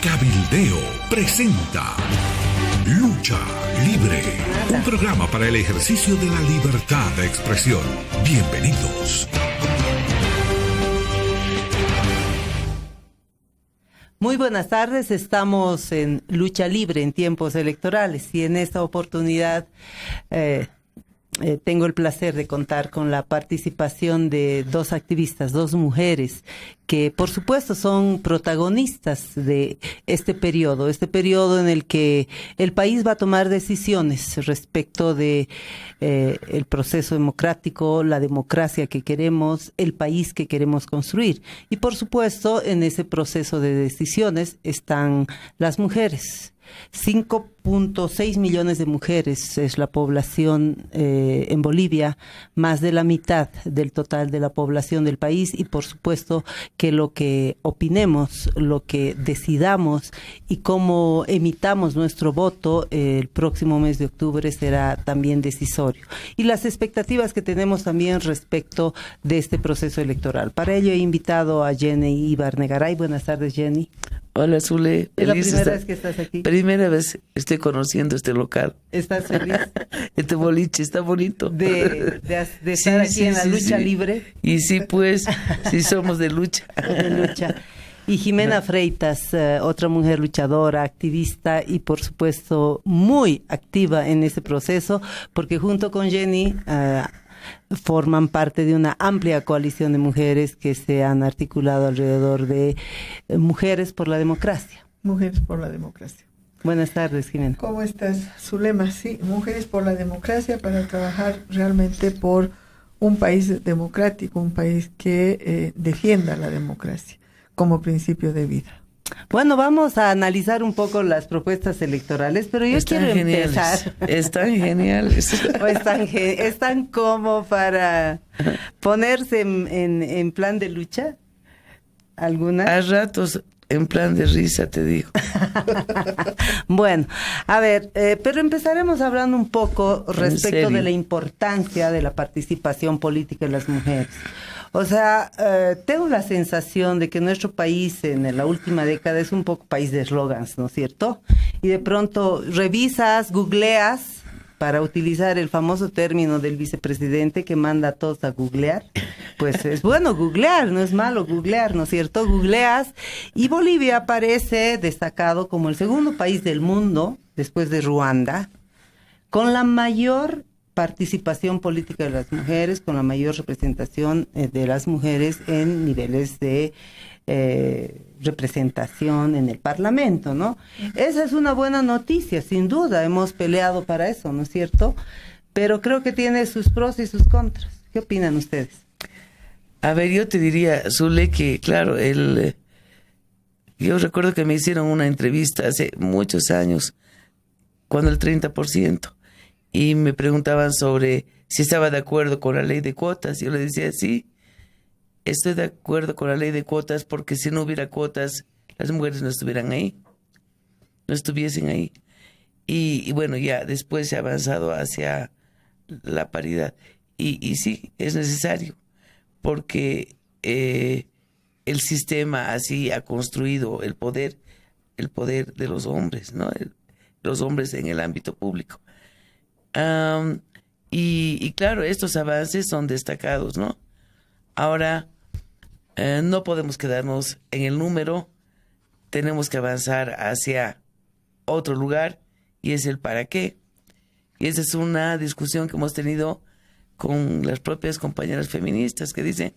Cabildeo presenta Lucha Libre, un programa para el ejercicio de la libertad de expresión. Bienvenidos. Muy buenas tardes, estamos en Lucha Libre en tiempos electorales y en esta oportunidad tengo el placer de contar con la participación de dos activistas, dos mujeres, que por supuesto son protagonistas de este periodo en el que el país va a tomar decisiones respecto de el proceso democrático, la democracia que queremos, el país que queremos construir. Y por supuesto, en ese proceso de decisiones están las mujeres. 5.6 millones de mujeres es la población en Bolivia, más de la mitad del total de la población del país, y por supuesto que lo que opinemos, lo que decidamos y cómo emitamos nuestro voto el próximo mes de octubre será también decisorio. Y las expectativas que tenemos también respecto de este proceso electoral. Para ello he invitado a Jenny Ibarnegaray. Buenas tardes, Jenny. Hola, Zule. ¿Es la primera vez que estás aquí? Primera vez estoy conociendo este local. ¿Estás feliz? Este boliche está bonito. De estar aquí en la lucha libre. Y sí, pues, sí somos de lucha. De lucha. Y Jimena Freitas, otra mujer luchadora, activista y por supuesto muy activa en ese proceso, porque junto con Jenny forman parte de una amplia coalición de mujeres que se han articulado alrededor de Mujeres por la Democracia. Mujeres por la Democracia. Buenas tardes, Jimena. ¿Cómo estás, Zulema? Sí, Mujeres por la Democracia, para trabajar realmente por un país democrático, un país que defienda la democracia como principio de vida. Bueno, vamos a analizar un poco las propuestas electorales, pero yo quiero empezar. Están geniales. ¿Están como para ponerse en plan de lucha? ¿Algunas? A ratos en plan de risa, te digo. Bueno, a ver, pero empezaremos hablando un poco respecto de la importancia de la participación política de las mujeres. O sea, tengo la sensación de que nuestro país en la última década es un poco país de eslogans, ¿no es cierto? Y de pronto revisas, googleas, para utilizar el famoso término del vicepresidente que manda a todos a googlear. Pues es bueno googlear, no es malo googlear, ¿no es cierto? Googleas y Bolivia aparece destacado como el segundo país del mundo, después de Ruanda, con la mayor participación política de las mujeres, con la mayor representación de las mujeres en niveles de representación en el Parlamento, ¿no? Esa es una buena noticia, sin duda, hemos peleado para eso, ¿no es cierto? Pero creo que tiene sus pros y sus contras. ¿Qué opinan ustedes? A ver, yo te diría, Zule, que claro, yo recuerdo que me hicieron una entrevista hace muchos años, cuando el 30%, y me preguntaban sobre si estaba de acuerdo con la ley de cuotas. Yo le decía, sí, estoy de acuerdo con la ley de cuotas, porque si no hubiera cuotas, las mujeres no estuvieran ahí, no estuviesen ahí. Y bueno, ya después se ha avanzado hacia la paridad. Y sí, es necesario, porque el sistema así ha construido el poder de los hombres, ¿no? Los hombres en el ámbito público. Y claro, estos avances son destacados, ¿no? Ahora, no podemos quedarnos en el número, tenemos que avanzar hacia otro lugar, y es el para qué. Y esa es una discusión que hemos tenido con las propias compañeras feministas, que dicen,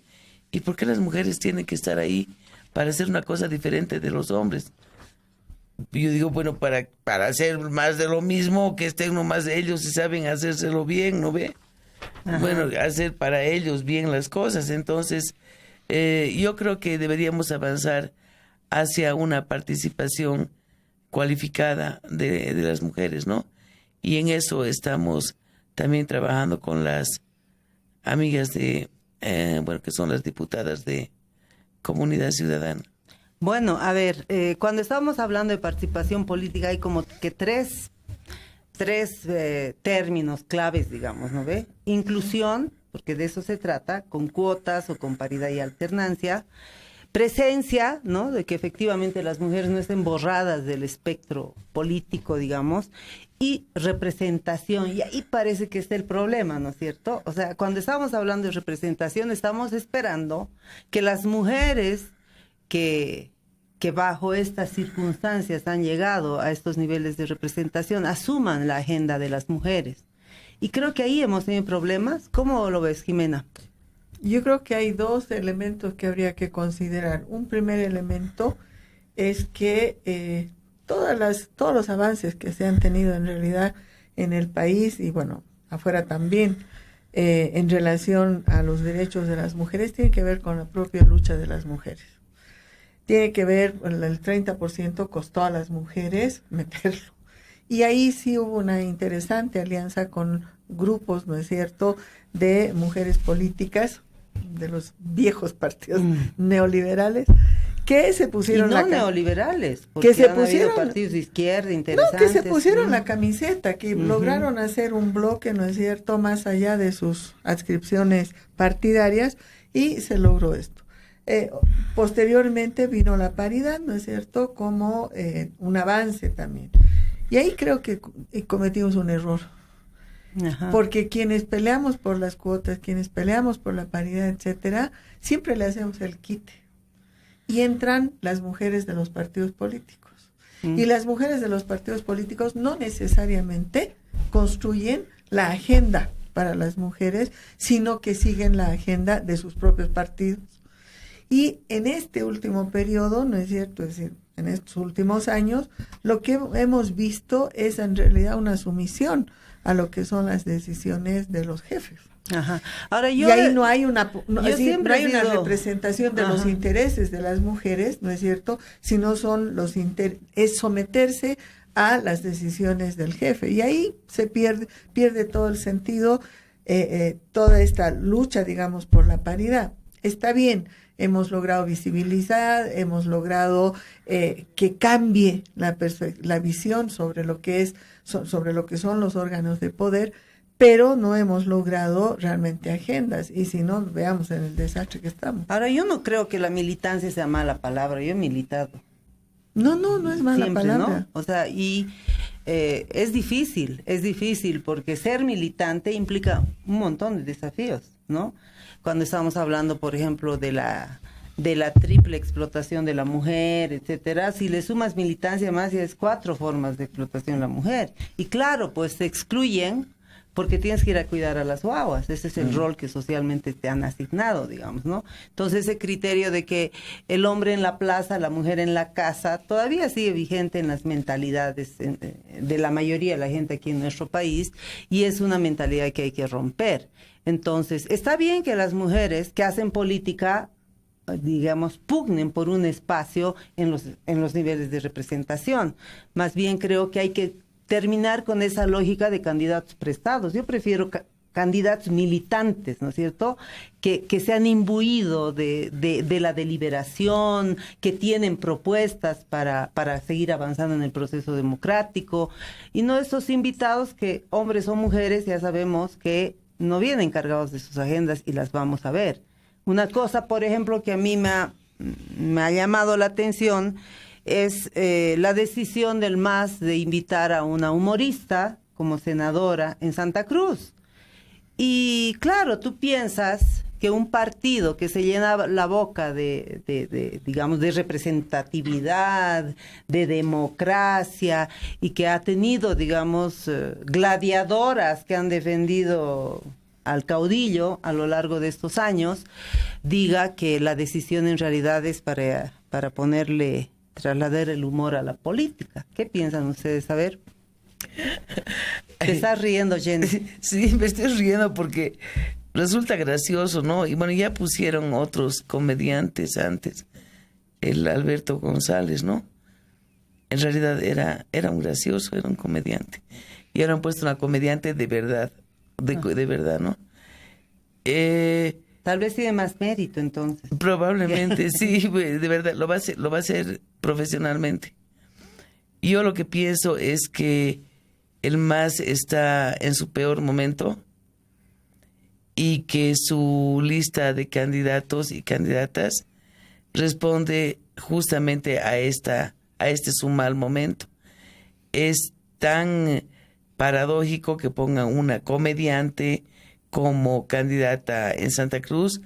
¿y por qué las mujeres tienen que estar ahí para hacer una cosa diferente de los hombres? Yo digo, bueno, para hacer más de lo mismo, que estén nomás ellos y saben hacérselo bien, ¿no ve? Ajá. Bueno, hacer para ellos bien las cosas. Entonces, yo creo que deberíamos avanzar hacia una participación cualificada de las mujeres, ¿no? Y en eso estamos también trabajando con las amigas que son las diputadas de Comunidad Ciudadana. Bueno, a ver, cuando estamos hablando de participación política hay como que tres términos claves, digamos, ¿no ve? Inclusión, porque de eso se trata, con cuotas o con paridad y alternancia. presencia, ¿no? De que efectivamente las mujeres no estén borradas del espectro político, digamos, y representación. Y ahí parece que está el problema, ¿no es cierto? O sea, cuando estamos hablando de representación, estamos esperando que las mujeres que bajo estas circunstancias han llegado a estos niveles de representación asuman la agenda de las mujeres. Y creo que ahí hemos tenido problemas. ¿Cómo lo ves, Jimena? Yo creo que hay dos elementos que habría que considerar. Un primer elemento es que todos los avances que se han tenido en realidad en el país y bueno, afuera también, en relación a los derechos de las mujeres, tienen que ver con la propia lucha de las mujeres. Tiene que ver, el 30% costó a las mujeres meterlo. Y ahí sí hubo una interesante alianza con grupos, ¿no es cierto?, de mujeres políticas, de los viejos partidos neoliberales, que se pusieron y no neoliberales, porque que se han pusieron habido partidos de izquierda interesantes. No, que se pusieron la camiseta, que lograron hacer un bloque, ¿no es cierto?, más allá de sus adscripciones partidarias, y se logró esto. Posteriormente vino la paridad, ¿no es cierto?, como un avance también. Y ahí creo que cometimos un error. Ajá. Porque quienes peleamos por las cuotas, quienes peleamos por la paridad, etcétera, siempre le hacemos el quite. Y entran las mujeres de los partidos políticos. Y las mujeres de los partidos políticos no necesariamente construyen la agenda para las mujeres, sino que siguen la agenda de sus propios partidos. Y en este último periodo, ¿no es cierto?, es decir, en estos últimos años, lo que hemos visto es en realidad una sumisión a lo que son las decisiones de los jefes. Ajá. Ahora y ahí no hay una una representación de los intereses de las mujeres, ¿no es cierto?, sino son es someterse a las decisiones del jefe. Y ahí se pierde todo el sentido, toda esta lucha, digamos, por la paridad. Está bien, hemos logrado visibilizar, hemos logrado que cambie la visión sobre lo que son los órganos de poder, pero no hemos logrado realmente agendas, y si no, veamos en el desastre que estamos. Ahora, yo no creo que la militancia sea mala palabra, yo he militado. No es mala siempre, palabra. ¿no? O sea, y es difícil porque ser militante implica un montón de desafíos, ¿no? Cuando estamos hablando, por ejemplo, de la triple explotación de la mujer, etcétera, si le sumas militancia más, ya es 4 formas de explotación de la mujer. Y claro, pues se excluyen porque tienes que ir a cuidar a las guaguas. Ese es el rol que socialmente te han asignado, digamos, ¿no? Entonces ese criterio de que el hombre en la plaza, la mujer en la casa, todavía sigue vigente en las mentalidades de la mayoría de la gente aquí en nuestro país, y es una mentalidad que hay que romper. Entonces, está bien que las mujeres que hacen política, digamos, pugnen por un espacio en los niveles de representación. Más bien creo que hay que terminar con esa lógica de candidatos prestados. Yo prefiero candidatos militantes, ¿no es cierto?, que se han imbuido de la deliberación, que tienen propuestas para seguir avanzando en el proceso democrático, y no esos invitados que, hombres o mujeres, ya sabemos que no vienen cargados de sus agendas, y las vamos a ver. Una cosa, por ejemplo, que a mí me ha llamado la atención es la decisión del MAS de invitar a una humorista como senadora en Santa Cruz. Y claro, tú piensas que un partido que se llena la boca digamos, de representatividad, de democracia, y que ha tenido, digamos, gladiadoras que han defendido al caudillo a lo largo de estos años, diga que la decisión en realidad es para trasladar el humor a la política. ¿Qué piensan ustedes? A ver. Te estás riendo, Jenny. Sí, me estoy riendo porque resulta gracioso, ¿no? Y bueno, ya pusieron otros comediantes antes, el Alberto González, ¿no? En realidad era un gracioso, era un comediante. Y ahora han puesto una comediante de verdad, de verdad, ¿no? Tal vez tiene más mérito, entonces. Probablemente, sí, de verdad, lo va a hacer profesionalmente. Yo lo que pienso es que el MAS está en su peor momento y que su lista de candidatos y candidatas responde justamente a este su mal momento. Es tan paradójico que pongan una comediante como candidata en Santa Cruz,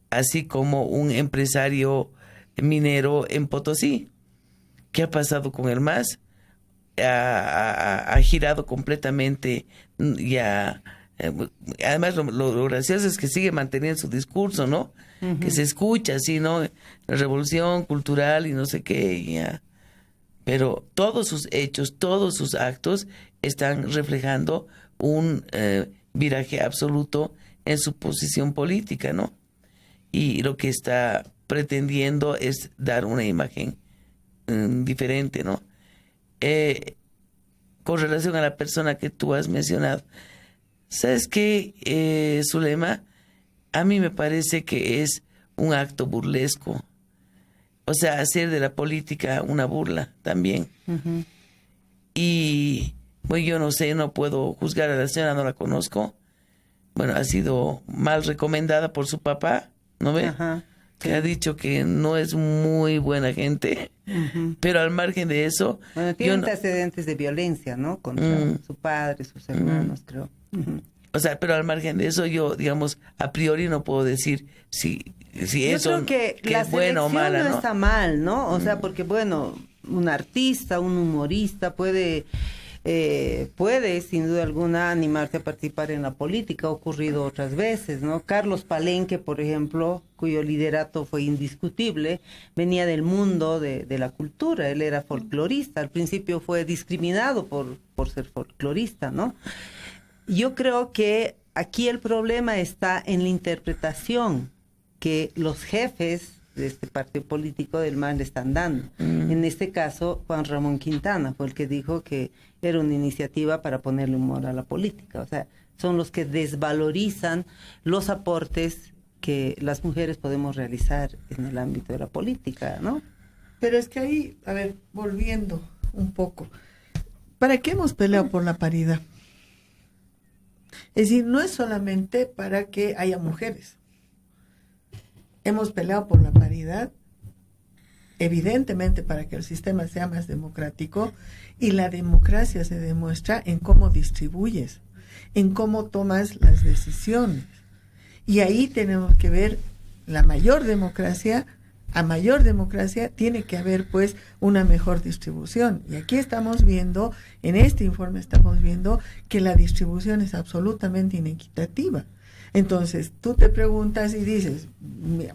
así como un empresario minero en Potosí. ¿Qué ha pasado con el MAS? Ha girado completamente además lo gracioso es que sigue manteniendo su discurso, ¿no? Uh-huh. Que se escucha así, ¿no? La revolución cultural y no sé qué, ya. Pero todos sus hechos, todos sus actos están reflejando un viraje absoluto en su posición política, ¿no? Y lo que está pretendiendo es dar una imagen diferente, ¿no? Con relación a la persona que tú has mencionado, ¿sabes qué, Zulema? A mí me parece que es un acto burlesco. O sea, hacer de la política una burla también. Uh-huh. Y, bueno, yo no sé, no puedo juzgar a la señora, no la conozco. Bueno, ha sido mal recomendada por su papá, ¿no ve? Uh-huh. Que ha dicho que no es muy buena gente. Uh-huh. Pero al margen de eso... Bueno, tiene antecedentes de violencia, ¿no? Contra su padre, sus hermanos, creo. Uh-huh. O sea, pero al margen de eso, yo, digamos, a priori no puedo decir si eso yo creo que es bueno o mala, no está mal, ¿no? O sea, porque, bueno, un artista, un humorista puede sin duda alguna animarse a participar en la política. Ha ocurrido otras veces, ¿no? Carlos Palenque, por ejemplo, cuyo liderato fue indiscutible, venía del mundo de la cultura. Él era folclorista. Al principio fue discriminado por ser folclorista, ¿no? Yo creo que aquí el problema está en la interpretación que los jefes de este partido político del MAS le están dando. En este caso, Juan Ramón Quintana fue el que dijo que era una iniciativa para ponerle humor a la política. O sea, son los que desvalorizan los aportes que las mujeres podemos realizar en el ámbito de la política, ¿no? Pero es que ahí, a ver, volviendo un poco, ¿para qué hemos peleado por la paridad? Es decir, no es solamente para que haya mujeres. Hemos peleado por la paridad, evidentemente para que el sistema sea más democrático, y la democracia se demuestra en cómo distribuyes, en cómo tomas las decisiones. Y ahí tenemos que ver la mayor democracia. A mayor democracia tiene que haber pues una mejor distribución. Y aquí estamos viendo, en este informe estamos viendo que la distribución es absolutamente inequitativa. Entonces, tú te preguntas y dices,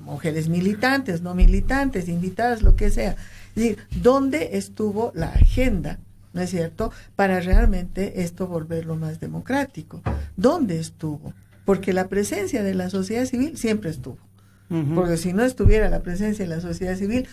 mujeres militantes, no militantes, invitadas, lo que sea. Es decir, ¿dónde estuvo la agenda, no es cierto, para realmente esto volverlo más democrático? ¿Dónde estuvo? Porque la presencia de la sociedad civil siempre estuvo. Uh-huh. Porque si no estuviera la presencia de la sociedad civil,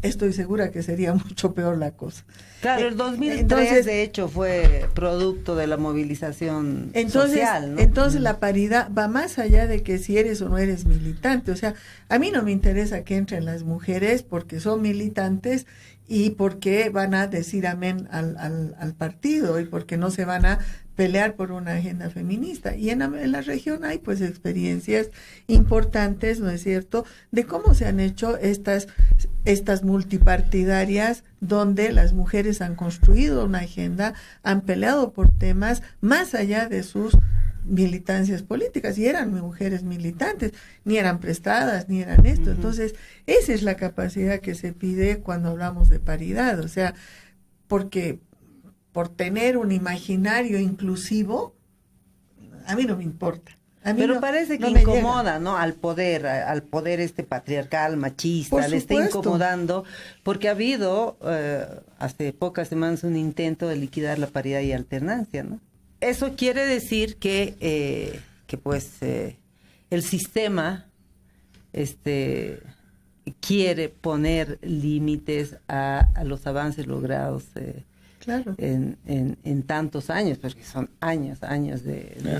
estoy segura que sería mucho peor la cosa. Claro, el 2003 de hecho fue producto de la movilización social, ¿no? Entonces la paridad va más allá de que si eres o no eres militante. O sea, a mí no me interesa que entren las mujeres porque son militantes y porque van a decir amén al partido y porque no se van a pelear por una agenda feminista. Y en la región hay pues experiencias importantes, ¿no es cierto?, de cómo se han hecho estas multipartidarias donde las mujeres han construido una agenda, han peleado por temas más allá de sus militancias políticas, y eran mujeres militantes, ni eran prestadas, ni eran esto. Uh-huh. Entonces, esa es la capacidad que se pide cuando hablamos de paridad, o sea, porque por tener un imaginario inclusivo, a mí no me importa. Pero parece que incomoda, ¿no? Al poder patriarcal, machista, le está incomodando, porque ha habido hace pocas semanas un intento de liquidar la paridad y alternancia, ¿no? Eso quiere decir que el sistema quiere poner límites a los avances logrados claro. en tantos años, porque son años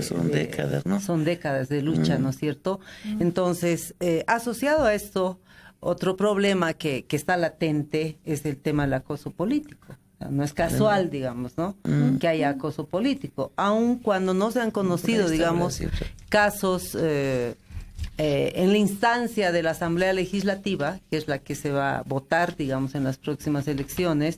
son décadas, ¿no? Son décadas de lucha, ¿no es cierto? Entonces, asociado a esto, otro problema que está latente es el tema del acoso político. O sea, no es casual, digamos, ¿no? Que haya acoso político, aun cuando no se han conocido, digamos, casos en la instancia de la Asamblea Legislativa, que es la que se va a votar, digamos, en las próximas elecciones,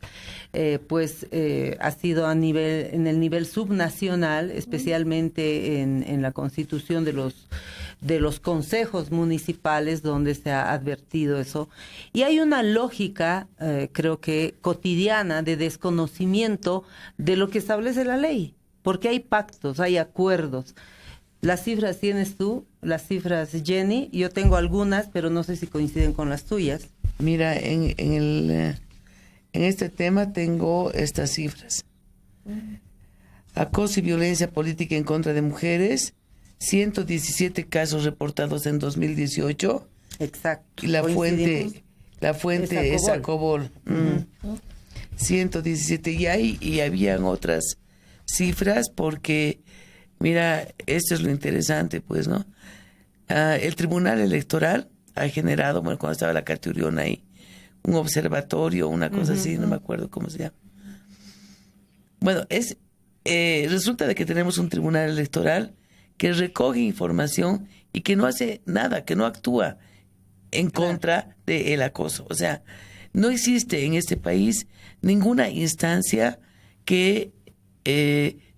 ha sido en el nivel subnacional, especialmente en la constitución de los consejos municipales, donde se ha advertido eso. Y hay una lógica, creo que cotidiana, de desconocimiento de lo que establece la ley, porque hay pactos, hay acuerdos. Las cifras tienes tú, las cifras Jenny, yo tengo algunas, pero no sé si coinciden con las tuyas. Mira, en este tema tengo estas cifras. Acoso y violencia política en contra de mujeres, 117 casos reportados en 2018. Exacto. Y la fuente es Acobol. 117. Y habían otras cifras porque, mira, esto es lo interesante, pues, ¿no? El Tribunal Electoral ha generado, bueno, cuando estaba la Katy Urión ahí, un observatorio, una cosa así, no me acuerdo cómo se llama. Bueno, resulta de que tenemos un Tribunal Electoral que recoge información y que no hace nada, que no actúa en contra del acoso. O sea, no existe en este país ninguna instancia que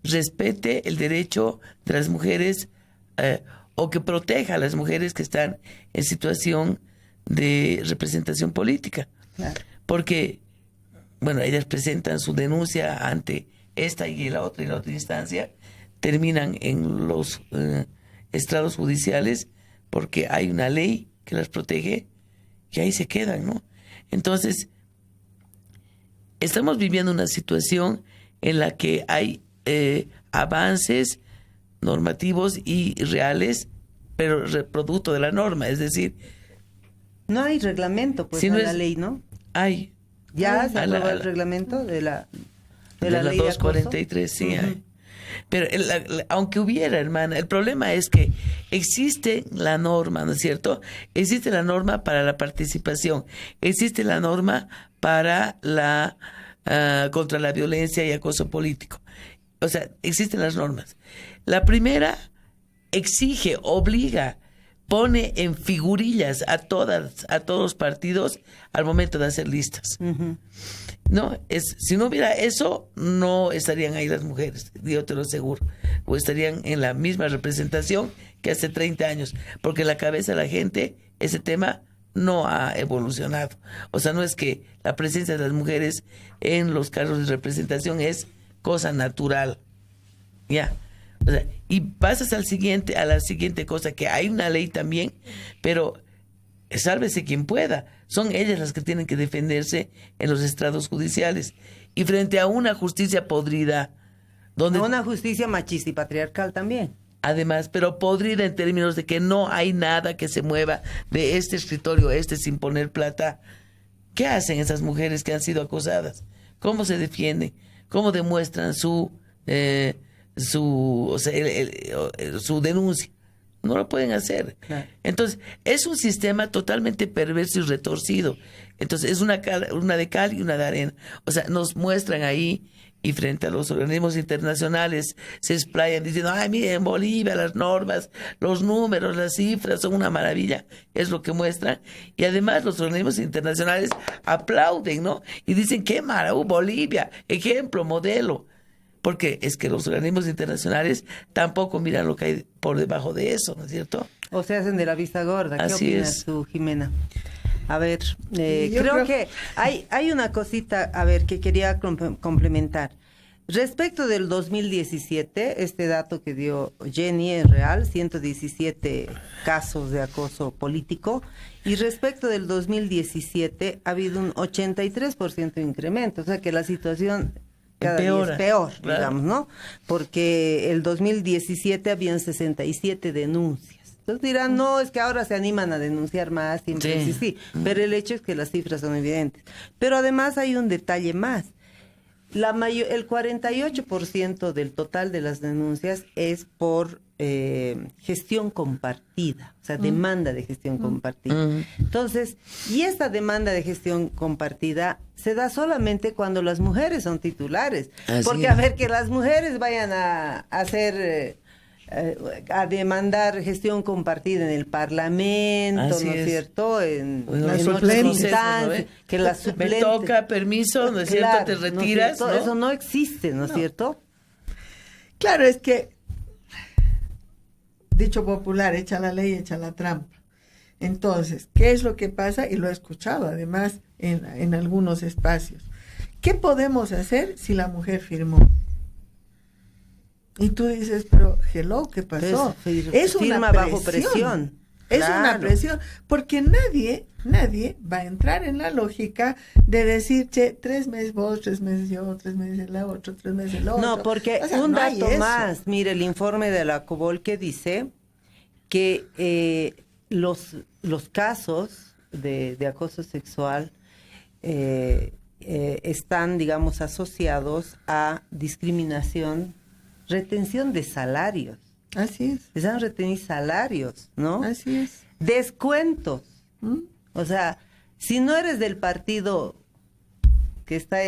respete el derecho de las mujeres o que proteja a las mujeres que están en situación de representación política. Claro. Porque, bueno, ellas presentan su denuncia ante esta y la otra instancia, terminan en los estrados judiciales porque hay una ley que las protege y ahí se quedan, ¿no? Entonces, estamos viviendo una situación en la que hay avances normativos y reales, pero producto de la norma, es decir... No hay reglamento, pues, si no la ley, ¿no? Hay. ¿Ya se aprobó el reglamento de la ley 243, sí hay. Pero aunque hubiera, hermana, el problema es que existe la norma, ¿no es cierto? Existe la norma para la participación, existe la norma para contra la violencia y acoso político. O sea, existen las normas. La primera exige, obliga, pone en figurillas a todos los partidos al momento de hacer listas. No, si no hubiera eso, no estarían ahí las mujeres, yo te lo aseguro, o estarían en la misma representación que hace 30 años, porque en la cabeza de la gente ese tema no ha evolucionado. O sea, no es que la presencia de las mujeres en los cargos de representación es cosa natural, ya. O sea, y pasas a la siguiente cosa, que hay una ley también, pero sálvese quien pueda. Son ellas las que tienen que defenderse en los estrados judiciales. Y frente a una justicia podrida, donde... Una justicia machista y patriarcal también. Además, pero podrida en términos de que no hay nada que se mueva de este escritorio sin poner plata. ¿Qué hacen esas mujeres que han sido acosadas? ¿Cómo se defienden? ¿Cómo demuestran su denuncia? No lo pueden hacer. Claro. Entonces, es un sistema totalmente perverso y retorcido. Entonces, es una de cal y una de arena. O sea, nos muestran ahí, y frente a los organismos internacionales se explayan diciendo, ay, miren, en Bolivia las normas, los números, las cifras son una maravilla. Es lo que muestran. Y además los organismos internacionales aplauden, ¿no? Y dicen, qué maravilla, Bolivia, ejemplo, modelo. Porque es que los organismos internacionales tampoco miran lo que hay por debajo de eso, ¿no es cierto? O se hacen de la vista gorda. ¿Qué Así opinas tú, Jimena? A ver, creo que hay una cosita, a ver, que quería complementar. Respecto del 2017, este dato que dio Jenny es real, 117 casos de acoso político, y respecto del 2017 ha habido un 83% de incremento, o sea que la situación cada día es peor, claro, digamos, ¿no? Porque el 2017 habían 67 denuncias. Entonces dirán, no, es que ahora se animan a denunciar más, siempre sí. Pero el hecho es que las cifras son evidentes. Pero además hay un detalle más. El 48% del total de las denuncias es por gestión compartida, o sea, demanda de gestión compartida. Entonces, y esta demanda de gestión compartida se da solamente cuando las mujeres son titulares. Así porque, a ver, que las mujeres vayan a hacer a demandar gestión compartida en el Parlamento, Así ¿no es es. cierto? En Las otras suplentes, instancias, ¿no? que las suplentes... Me toca, permiso, ¿no es Claro, cierto? Te ¿no es retiras, cierto? ¿no? Eso no existe, ¿no es cierto? Claro, es que, dicho popular, echa la ley, echa la trampa. Entonces, ¿qué es lo que pasa? Y lo he escuchado además en algunos espacios. ¿Qué podemos hacer si la mujer firmó? Y tú dices, pero hello, ¿qué pasó? Es firma bajo presión. Es Claro. una presión, porque nadie va a entrar en la lógica de decir, che, 3 meses vos, 3 meses yo, 3 meses la otra, 3 meses la otra. No, porque O sea, un no hay dato eso. más, mire, el informe de la COBOL que dice que los casos de acoso sexual están, digamos, asociados a discriminación, retención de salarios. Así es, Están retenidos salarios, ¿no? así es. Descuentos. ¿Mm? O sea, si no eres del partido que está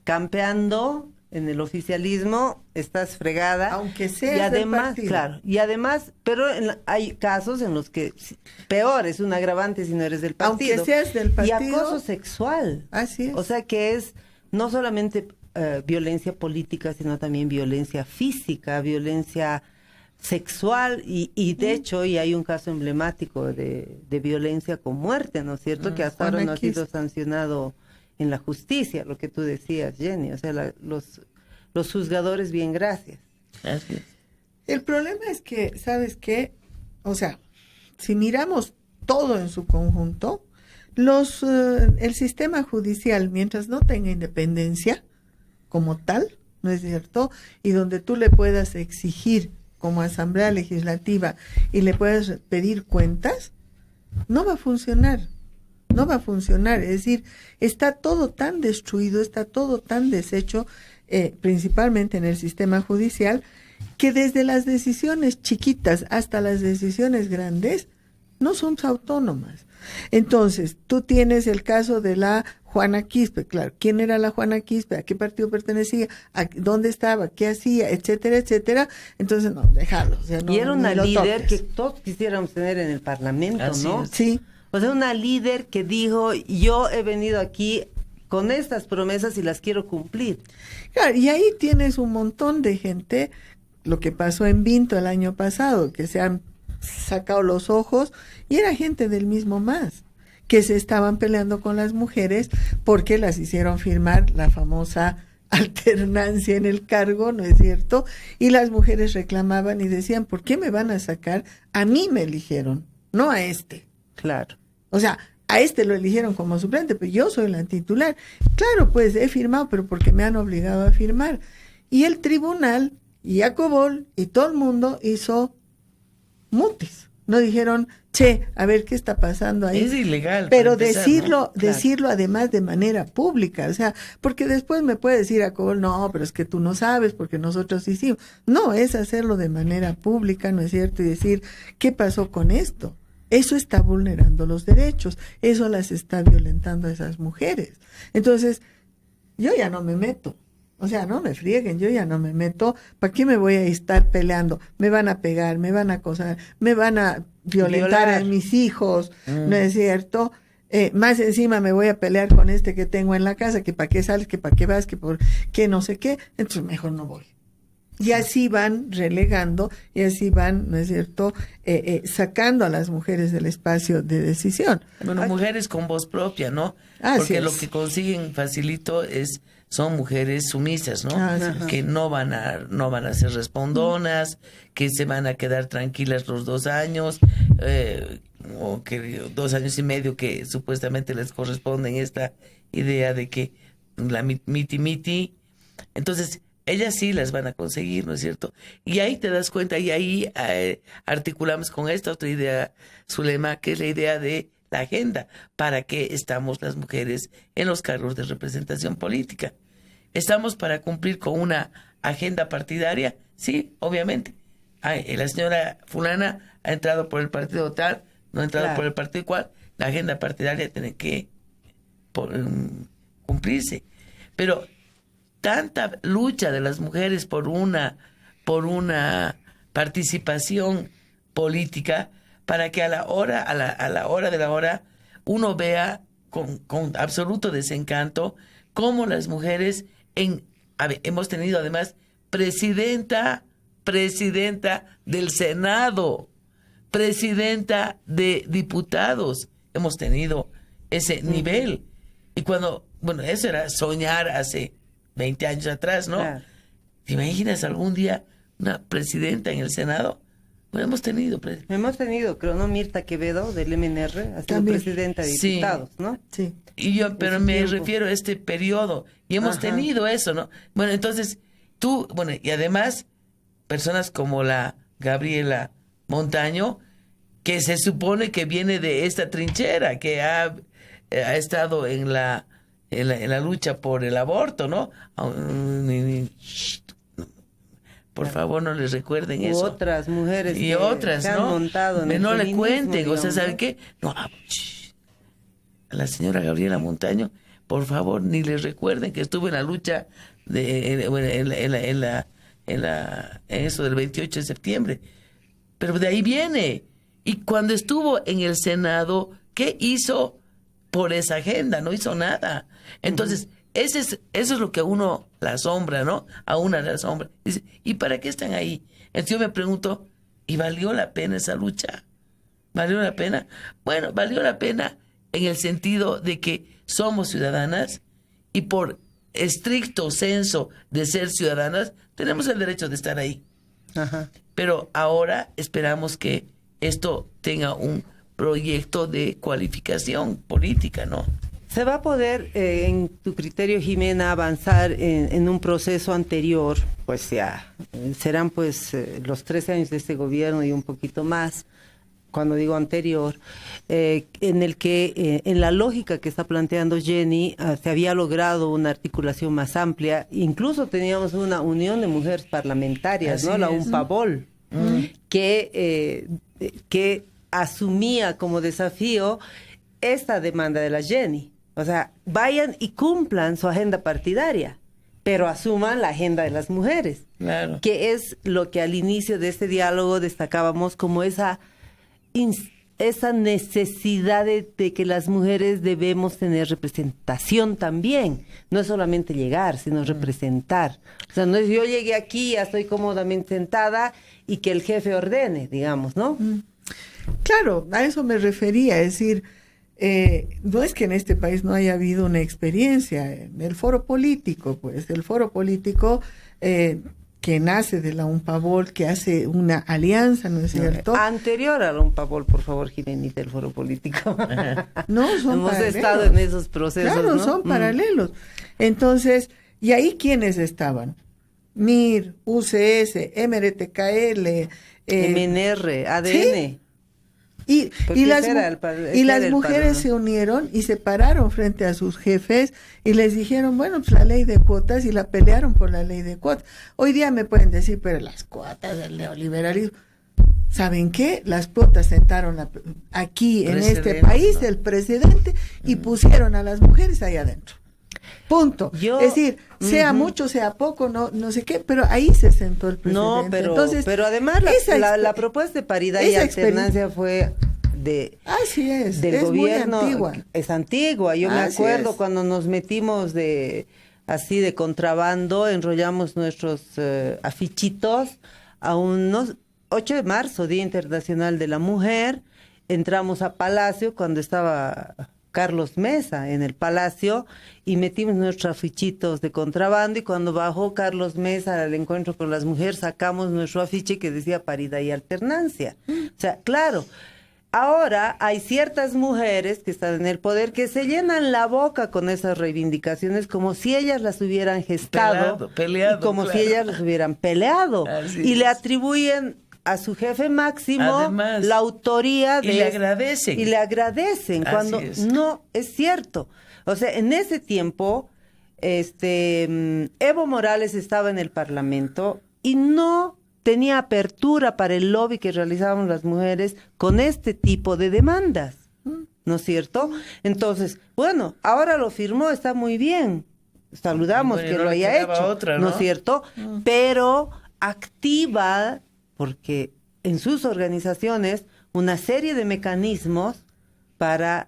campeando en el oficialismo, estás fregada. Aunque seas y además, del partido. claro, y además, pero hay casos en los que peor, es un agravante si no eres del partido. Aunque seas del partido. Y acoso sexual. Así es. O sea que es no solamente violencia política, sino también violencia física, violencia sexual y de hecho, y hay un caso emblemático de violencia con muerte, ¿no es cierto? Que hasta ahora no ha sido sancionado en la justicia, lo que tú decías, Jenny. O sea, los juzgadores, bien, gracias. Así es. El problema es que, ¿sabes qué? O sea, si miramos todo en su conjunto, el sistema judicial, mientras no tenga independencia como tal, ¿no es cierto? Y donde tú le puedas exigir como Asamblea Legislativa y le puedas pedir cuentas, no va a funcionar. No va a funcionar. Es decir, está todo tan destruido, está todo tan deshecho, principalmente en el sistema judicial, que desde las decisiones chiquitas hasta las decisiones grandes no son autónomas. Entonces, tú tienes el caso de la Juana Quispe, claro, ¿quién era la Juana Quispe? ¿A qué partido pertenecía? ¿Dónde estaba? ¿Qué hacía? Etcétera, etcétera. Entonces, no, déjalo. O sea, no, y era una ni lo líder toques. que todos quisiéramos tener en el Parlamento, Así ¿no? es. Sí. O sea, una líder que dijo, yo he venido aquí con estas promesas y las quiero cumplir. Claro, y ahí tienes un montón de gente, lo que pasó en Vinto el año pasado, que se han sacado los ojos, y era gente del mismo MAS, que se estaban peleando con las mujeres porque las hicieron firmar la famosa alternancia en el cargo, ¿no es cierto? Y las mujeres reclamaban y decían, ¿por qué me van a sacar? A mí me eligieron, no a este. Claro. O sea, a este lo eligieron como suplente, pero yo soy la titular. Claro, pues he firmado, pero porque me han obligado a firmar. Y el tribunal, y Acobol, y todo el mundo hizo mutis. No dijeron, che, a ver qué está pasando ahí. Es ilegal. Pero para empezar, decirlo, ¿no? Claro. decirlo además de manera pública, o sea, porque después me puede decir Acobol, no, pero es que tú no sabes, porque nosotros hicimos. No, es hacerlo de manera pública, ¿no es cierto? Y decir, ¿qué pasó con esto? Eso está vulnerando los derechos, eso las está violentando a esas mujeres. Entonces, yo ya no me meto. O sea, no me frieguen, yo ya no me meto. ¿Para qué me voy a estar peleando? Me van a pegar, me van a acosar, me van a violentar a mis hijos, ¿no es cierto? Más encima me voy a pelear con este que tengo en la casa, que para qué sales, que para qué vas, que por qué no sé qué. Entonces mejor no voy. Y así van relegando, y así van, ¿no es cierto?, sacando a las mujeres del espacio de decisión. Bueno, mujeres con voz propia, ¿no? Así Porque es. lo que consiguen facilito son mujeres sumisas, ¿no? Así es. Que no van a ser respondonas, que se van a quedar tranquilas los 2 años, o que 2 años y medio que supuestamente les corresponden esta idea de que la miti. Entonces, ellas sí las van a conseguir, ¿no es cierto? Y ahí te das cuenta, y ahí articulamos con esta otra idea, Zulema, que es la idea de la agenda. ¿Para qué estamos las mujeres en los cargos de representación política? ¿Estamos para cumplir con una agenda partidaria? Sí, obviamente. La señora fulana ha entrado por el partido tal, no ha entrado Claro. por el partido cual. La agenda partidaria tiene que cumplirse. Pero tanta lucha de las mujeres por una participación política para que a la hora de la hora uno vea con absoluto desencanto cómo las mujeres hemos tenido además presidenta del Senado, presidenta de diputados, hemos tenido ese nivel. Y eso era soñar hace 20 años atrás, ¿no? Claro. ¿Te imaginas algún día una presidenta en el Senado? Bueno, hemos tenido, creo, ¿no? Mirta Quevedo, del MNR, ha sido También. presidenta de Sí. diputados, ¿no? Sí. pero Ese me tiempo. refiero a este periodo, y hemos Ajá. tenido eso, ¿no? Bueno, entonces, y además, personas como la Gabriela Montaño, que se supone que viene de esta trinchera, que ha estado en la lucha por el aborto, ¿no? Por favor, no les recuerden U eso. otras mujeres Y que otras, se han ¿no? montado en el no le feminismo, cuenten, o sea, digamos, ¿saben ¿no? qué? No, a la señora Gabriela Montaño, por favor, ni les recuerden que estuvo en la lucha en eso del 28 de septiembre. Pero de ahí viene. Y cuando estuvo en el Senado, ¿qué hizo por esa agenda? No hizo nada. Entonces, eso es lo que a uno la asombra, ¿no? A una le asombra. Dice, ¿y para qué están ahí? Entonces yo me pregunto, ¿y valió la pena esa lucha? ¿Valió la pena? Bueno, valió la pena en el sentido de que somos ciudadanas y por estricto censo de ser ciudadanas, tenemos el derecho de estar ahí. Ajá. Pero ahora esperamos que esto tenga un proyecto de cualificación política, ¿no? ¿Se va a poder, en tu criterio, Jimena, avanzar en un proceso anterior? Pues ya, serán pues los 13 años de este gobierno y un poquito más, cuando digo anterior, en el que, en la lógica que está planteando Jenny, se había logrado una articulación más amplia, incluso teníamos una unión de mujeres parlamentarias, ¿no? Así La es. UNPABOL, que asumía como desafío esta demanda de la Jenny. O sea, vayan y cumplan su agenda partidaria, pero asuman la agenda de las mujeres, Claro. que es lo que al inicio de este diálogo destacábamos como esa necesidad de que las mujeres debemos tener representación también. No es solamente llegar, sino representar. O sea, no es yo llegué aquí, ya estoy cómodamente sentada y que el jefe ordene, digamos, ¿no? Claro, a eso me refería, es decir, no es que en este país no haya habido una experiencia en el foro político, pues el foro político que nace de la UNPABOL, que hace una alianza, ¿no es cierto? Anterior a la UNPABOL, por favor, Jimenita, el foro político. No, son Hemos paralelos. estado en esos procesos, Claro, ¿no? son paralelos. Entonces, ¿y ahí quiénes estaban? MIR, UCS, MRTKL, MNR, ADN. ¿sí? Y Porque las, ese era el y las era el mujeres paro, ¿no? se unieron y se pararon frente a sus jefes y les dijeron, bueno, pues la ley de cuotas, y la pelearon por la ley de cuotas. Hoy día me pueden decir, pero las cuotas del neoliberalismo. ¿Saben qué? Las cuotas sentaron aquí en este Precedentes, país ¿no? el presidente y pusieron a las mujeres ahí adentro. Punto. Yo- Es decir, sea mucho, sea poco, no sé qué, pero ahí se sentó el presidente. No, pero, Entonces, pero además esa la exper- propuesta de paridad y esa alternancia fue así es, del es gobierno. muy antigua. Es antigua. Yo me Así acuerdo es. cuando nos metimos así de contrabando, enrollamos nuestros afichitos a unos 8 de marzo, Día Internacional de la Mujer. Entramos a Palacio cuando estaba Carlos Mesa en el Palacio y metimos nuestros afichitos de contrabando, y cuando bajó Carlos Mesa al encuentro con las mujeres sacamos nuestro afiche que decía paridad y alternancia. O sea, claro, ahora hay ciertas mujeres que están en el poder que se llenan la boca con esas reivindicaciones como si ellas las hubieran gestado, Peleado, y como si claro. ellas las hubieran peleado, Así y le es. atribuyen a su jefe máximo Además, la autoría y de le agradecen. y le agradecen Así cuando es. no es cierto. O sea, en ese tiempo Evo Morales estaba en el Parlamento y no tenía apertura para el lobby que realizábamos las mujeres con este tipo de demandas, ¿no es cierto? Entonces, bueno, ahora lo firmó, está muy bien, saludamos Bueno, que no lo le haya quedaba hecho, otra, ¿no ¿no? es cierto? Pero activa porque en sus organizaciones una serie de mecanismos para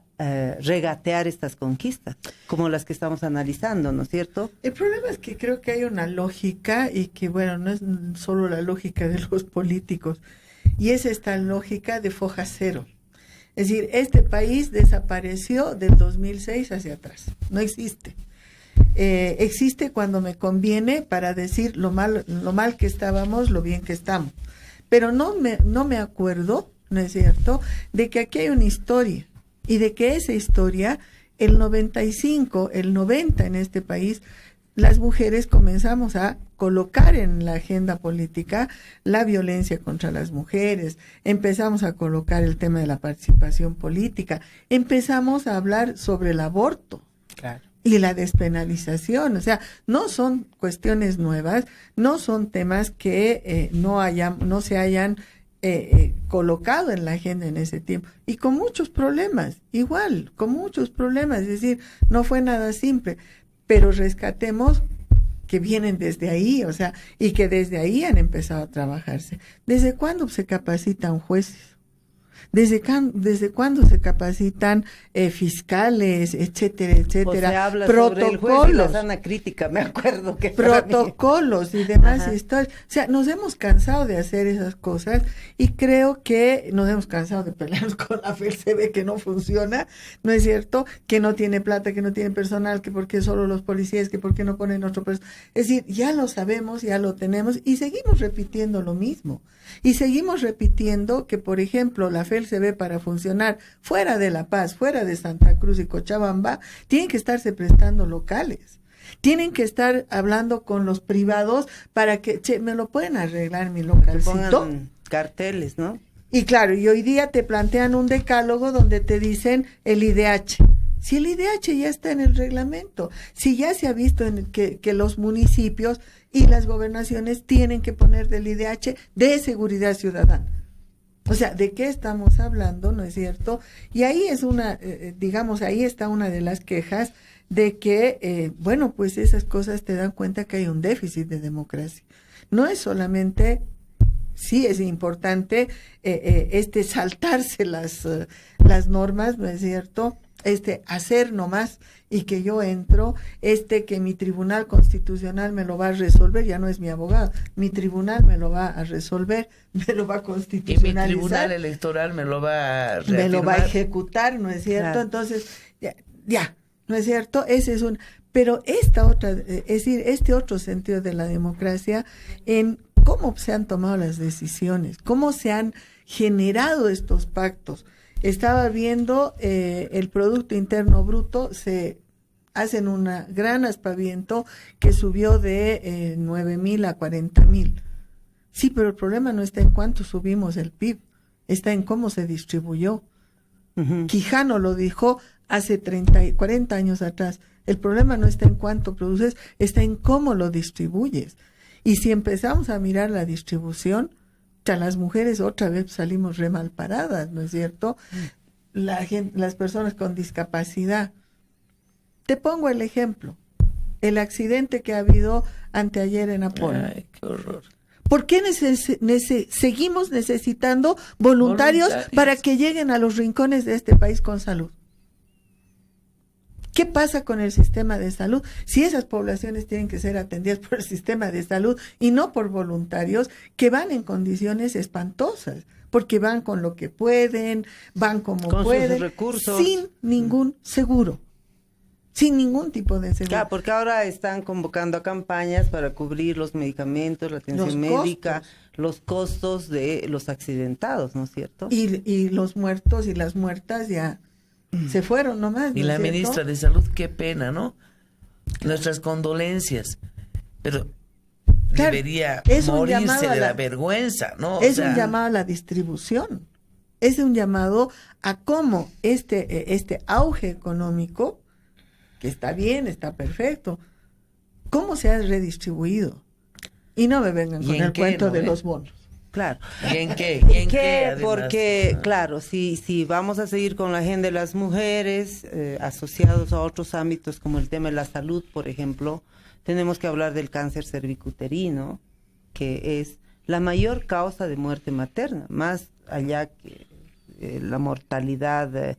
regatear estas conquistas, como las que estamos analizando, ¿no es cierto? El problema es que creo que hay una lógica y que, bueno, no es solo la lógica de los políticos, y es esta lógica de foja cero. Es decir, este país desapareció del 2006 hacia atrás, no existe. Existe cuando me conviene para decir lo mal que estábamos, lo bien que estamos. Pero no me acuerdo, ¿no es cierto?, de que aquí hay una historia. Y de que esa historia, el 95, el 90 en este país, las mujeres comenzamos a colocar en la agenda política la violencia contra las mujeres, empezamos a colocar el tema de la participación política, empezamos a hablar sobre el aborto. Claro. Y la despenalización, o sea, no son cuestiones nuevas, no son temas que no se hayan colocado en la agenda en ese tiempo, y con muchos problemas, igual, con muchos problemas, es decir, no fue nada simple, pero rescatemos que vienen desde ahí, o sea, y que desde ahí han empezado a trabajarse. ¿Desde cuándo se capacitan jueces? ¿Desde cuándo se capacitan fiscales, etcétera, etcétera? O se habla protocolos, sobre el juez y la sana crítica, me acuerdo que protocolos y demás historias. O sea, nos hemos cansado de hacer esas cosas y creo que nos hemos cansado de pelearnos con la FELCB, que no funciona, ¿no es cierto? Que no tiene plata, que no tiene personal, que porque solo los policías, que porque no ponen otro personal. Es decir, ya lo sabemos, ya lo tenemos y seguimos repitiendo lo mismo. Y seguimos repitiendo que, por ejemplo, la FELCB para funcionar fuera de La Paz, fuera de Santa Cruz y Cochabamba, tienen que estarse prestando locales. Tienen que estar hablando con los privados para que, me lo pueden arreglar mi localcito. Pongan carteles, ¿no? Y claro, y hoy día te plantean un decálogo donde te dicen el IDH. Si el IDH ya está en el reglamento, si ya se ha visto que los municipios y las gobernaciones tienen que poner del IDH de seguridad ciudadana. O sea, ¿de qué estamos hablando, no es cierto? Y ahí es ahí está una de las quejas de que, pues esas cosas te dan cuenta que hay un déficit de democracia. No es solamente, sí es importante saltarse las normas, ¿no es cierto?, hacer nomás y que yo entro, que mi tribunal constitucional me lo va a resolver, ya no es mi abogado, mi tribunal me lo va a resolver, me lo va a constitucionalizar. Y mi tribunal electoral me lo va a reafirmar. Me lo va a ejecutar, ¿no es cierto? Claro. Entonces, ya, ¿no es cierto? Ese es pero esta otra, es decir, este otro sentido de la democracia, en cómo se han tomado las decisiones, cómo se han generado estos pactos. Estaba viendo el Producto Interno Bruto, se hacen un gran aspaviento que subió de 9,000 a 40,000. Sí, pero el problema no está en cuánto subimos el PIB, está en cómo se distribuyó. Uh-huh. Quijano lo dijo hace 40 años atrás. El problema no está en cuánto produces, está en cómo lo distribuyes. Y si empezamos a mirar la distribución, las mujeres otra vez salimos re mal paradas, ¿no es cierto? Las personas con discapacidad. Te pongo el ejemplo, el accidente que ha habido anteayer en Apolo. Ay, qué horror. ¿Por qué seguimos necesitando voluntarios para que lleguen a los rincones de este país con salud? ¿Qué pasa con el sistema de salud? Si esas poblaciones tienen que ser atendidas por el sistema de salud y no por voluntarios que van en condiciones espantosas, porque van con lo que pueden, van como con pueden, sus recursos, sin ningún seguro, sin ningún tipo de seguro. Claro, porque ahora están convocando a campañas para cubrir los medicamentos, la atención médica, los costos de los accidentados, ¿no es cierto? Y los muertos y las muertas ya se fueron nomás. Y la ministra de Salud, qué pena, ¿no? Nuestras condolencias, pero claro, debería morirse de la vergüenza, ¿no? Es un llamado a la distribución, es un llamado a cómo este auge económico, que está bien, está perfecto, cómo se ha redistribuido. Y no me vengan con el cuento de los bonos. Claro. ¿Y en qué? ¿Y en qué? Porque, claro, si vamos a seguir con la agenda de las mujeres, asociados a otros ámbitos como el tema de la salud, por ejemplo, tenemos que hablar del cáncer cervicuterino, que es la mayor causa de muerte materna, más allá que la mortalidad,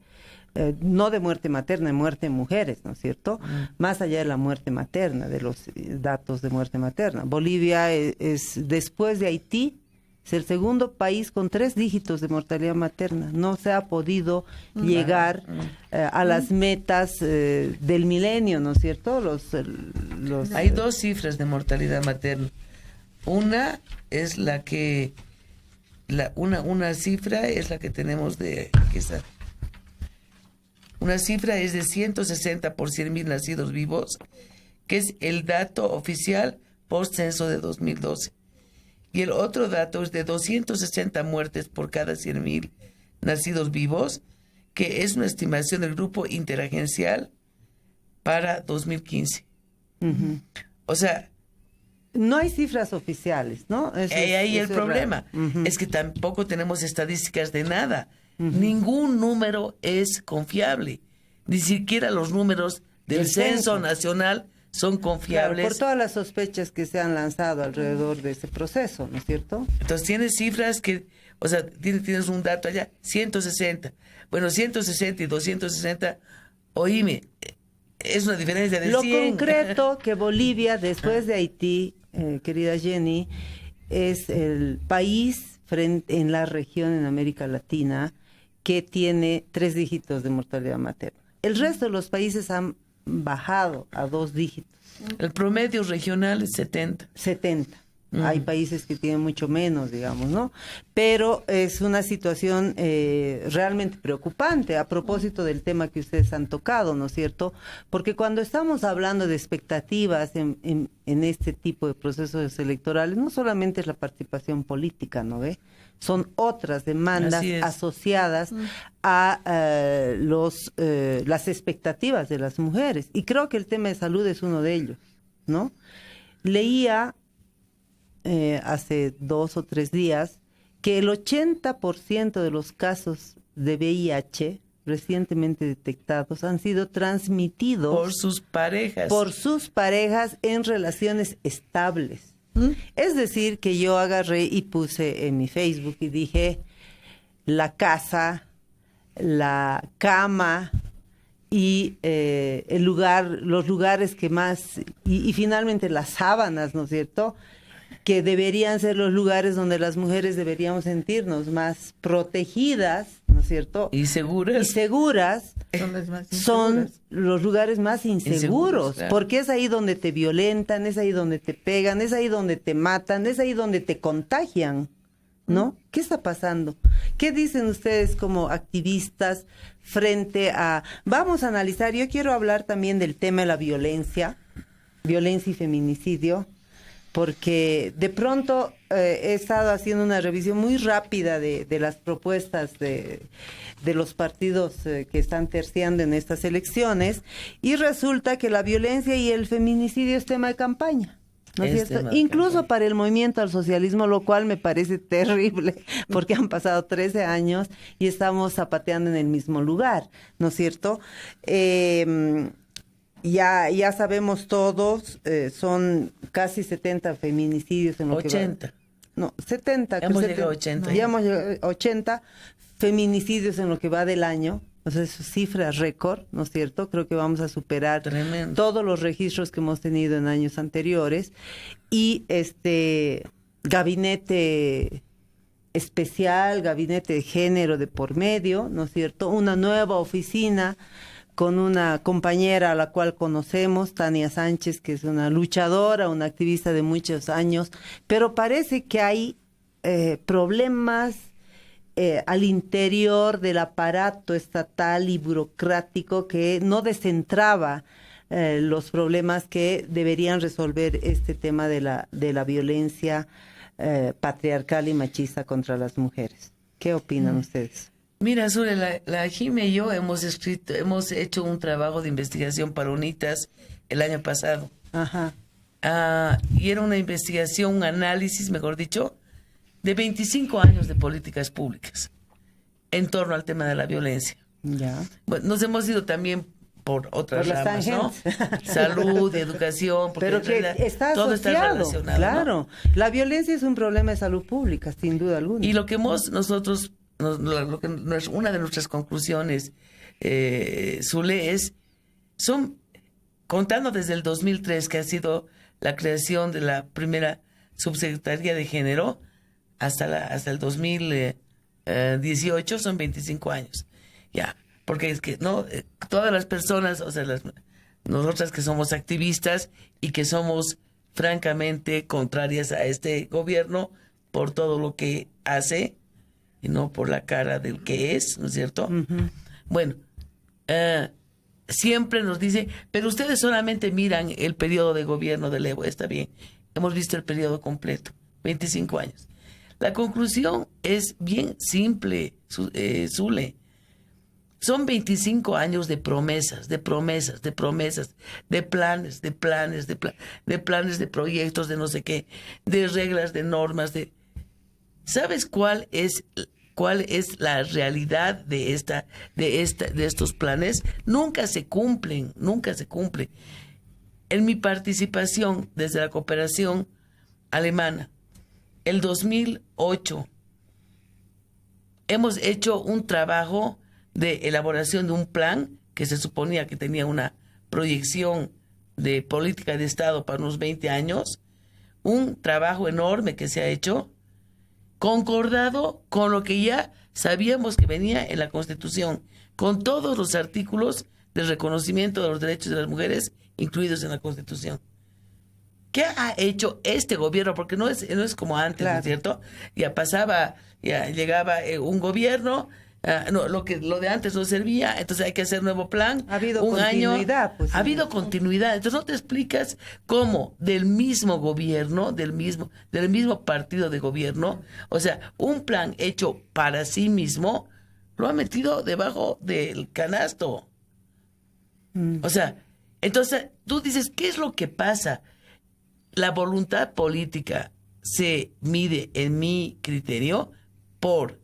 no de muerte materna, de muerte en mujeres, ¿no es cierto? Más allá de la muerte materna, de los datos de muerte materna. Bolivia es después de Haití, es el segundo país con 3 dígitos de mortalidad materna. No se ha podido llegar a las metas del milenio, ¿no es cierto? Hay 2 cifras de mortalidad materna. Una es la que... una cifra es la que tenemos de... Aquí está. Una cifra es de 160 por 100.000 nacidos vivos, que es el dato oficial post-censo de 2012. Y el otro dato es de 260 muertes por cada 100.000 nacidos vivos, que es una estimación del grupo interagencial para 2015. Uh-huh. O sea... No hay cifras oficiales, ¿no? Ahí el problema. Uh-huh. Es que tampoco tenemos estadísticas de nada. Uh-huh. Ningún número es confiable. Ni siquiera los números del censo nacional son confiables. Claro, por todas las sospechas que se han lanzado alrededor de ese proceso, ¿no es cierto? Entonces tienes cifras que, o sea, tienes un dato allá, 160. Bueno, 160 y 260, oíme, es una diferencia de 100. Lo concreto que Bolivia, después de Haití, querida Jenny, es el país en la región, en América Latina, que tiene 3 dígitos de mortalidad materna. El resto de los países han bajado a 2 dígitos. El promedio regional es 70. 70. Hay países que tienen mucho menos, digamos, ¿no? Pero es una situación realmente preocupante a propósito del tema que ustedes han tocado, ¿no es cierto? Porque cuando estamos hablando de expectativas en este tipo de procesos electorales, no solamente es la participación política, ¿no ve? Son otras demandas asociadas a las expectativas de las mujeres. Y creo que el tema de salud es uno de ellos, ¿no? Leía hace 2 o 3 días que el 80% de los casos de VIH recientemente detectados han sido transmitidos por sus parejas en relaciones estables. Es decir, que yo agarré y puse en mi Facebook y dije, la casa, la cama y los lugares que más, y finalmente las sábanas, ¿no es cierto?, que deberían ser los lugares donde las mujeres deberíamos sentirnos más protegidas, ¿no es cierto? Y seguras. Son los lugares más inseguros, claro. Porque es ahí donde te violentan, es ahí donde te pegan, es ahí donde te matan, es ahí donde te contagian, ¿no? ¿Qué está pasando? ¿Qué dicen ustedes como activistas frente a... Vamos a analizar, yo quiero hablar también del tema de la violencia y feminicidio, porque de pronto he estado haciendo una revisión muy rápida de las propuestas de los partidos que están terciando en estas elecciones, y resulta que la violencia y el feminicidio es tema de campaña, ¿no es cierto? Incluso para el movimiento al socialismo, lo cual me parece terrible, porque han pasado 13 años y estamos zapateando en el mismo lugar, ¿no es cierto? Ya sabemos todos, son casi 70 feminicidios en lo 80. que va. No, 70. Hemos llegado a 80. Ya hemos llegado a 80 feminicidios en lo que va del año. O sea, es cifra récord, ¿no es cierto? Creo que vamos a superar todos los registros que hemos tenido en años anteriores. Y gabinete especial, gabinete de género de por medio, ¿no es cierto? Una nueva oficina con una compañera a la cual conocemos, Tania Sánchez, que es una luchadora, una activista de muchos años, pero parece que hay problemas al interior del aparato estatal y burocrático que no descentraba los problemas que deberían resolver este tema de la violencia patriarcal y machista contra las mujeres. ¿Qué opinan ustedes? Mira, Sure, la Jime y yo hemos hecho un trabajo de investigación para UNITAS el año pasado. Ajá. Y era una investigación, un análisis, mejor dicho, de 25 años de políticas públicas en torno al tema de la violencia. Ya. Bueno, nos hemos ido también por otras Por las ramas, ¿no? tangentes. Salud, educación, porque Pero en que realidad está todo asociado, está relacionado, claro. ¿no? La violencia es un problema de salud pública, sin duda alguna. Y lo que nosotros, una de nuestras conclusiones, Zule, contando desde el 2003, que ha sido la creación de la primera subsecretaría de género, hasta el 2018, son 25 años. Ya, porque es que no todas las personas, o sea, nosotras que somos activistas y que somos francamente contrarias a este gobierno por todo lo que hace y no por la cara del que es, ¿no es cierto? Ujú. Bueno, siempre nos dice, pero ustedes solamente miran el periodo de gobierno del Evo. Está bien, hemos visto el periodo completo, 25 años. La conclusión es bien simple, Zule. Son 25 años de promesas, de promesas, de promesas, de planes, de planes, de planes, de proyectos, de no sé qué, de reglas, de normas, de... ¿Sabes cuál es la realidad de estos planes? Nunca se cumplen, nunca se cumplen. En mi participación desde la cooperación alemana, el 2008, hemos hecho un trabajo de elaboración de un plan que se suponía que tenía una proyección de política de Estado para unos 20 años, un trabajo enorme que se ha hecho, concordado con lo que ya sabíamos que venía en la Constitución, con todos los artículos del reconocimiento de los derechos de las mujeres incluidos en la Constitución. ¿Qué ha hecho este gobierno? Porque no es como antes, claro. ¿No es cierto? Ya llegaba un gobierno, lo de antes no servía, entonces hay que hacer nuevo plan. Ha habido continuidad. Ha habido continuidad. Entonces no te explicas cómo del mismo gobierno, del mismo partido de gobierno, o sea, un plan hecho para sí mismo, lo ha metido debajo del canasto. O sea, entonces tú dices, ¿qué es lo que pasa? La voluntad política se mide, en mi criterio, por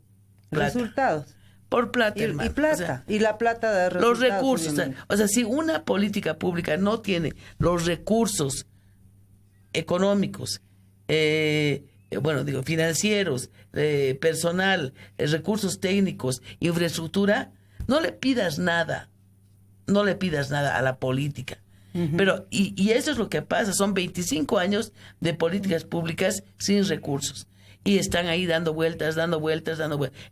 plata. Resultados. Por plata, hermano. Y plata. O sea, y la plata de resultados. Los recursos. O sea, si una política pública no tiene los recursos económicos, financieros, personal, recursos técnicos, infraestructura, no le pidas nada. No le pidas nada a la política. Uh-huh. Pero, y eso es lo que pasa, son 25 años de políticas públicas sin recursos. Y están ahí dando vueltas.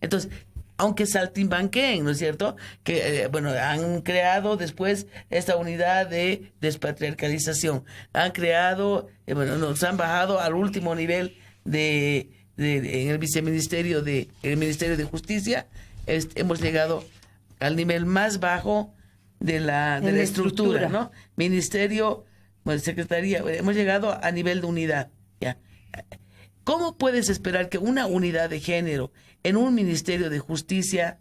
Entonces, aunque saltimbanqueen, ¿no es cierto? Que, han creado después esta unidad de despatriarcalización. Han creado, nos han bajado al último nivel en el viceministerio el Ministerio de Justicia. Hemos llegado al nivel más bajo de la estructura, ¿no? Ministerio, secretaría, hemos llegado a nivel de unidad, ¿ya? ¿Cómo puedes esperar que una unidad de género en un Ministerio de Justicia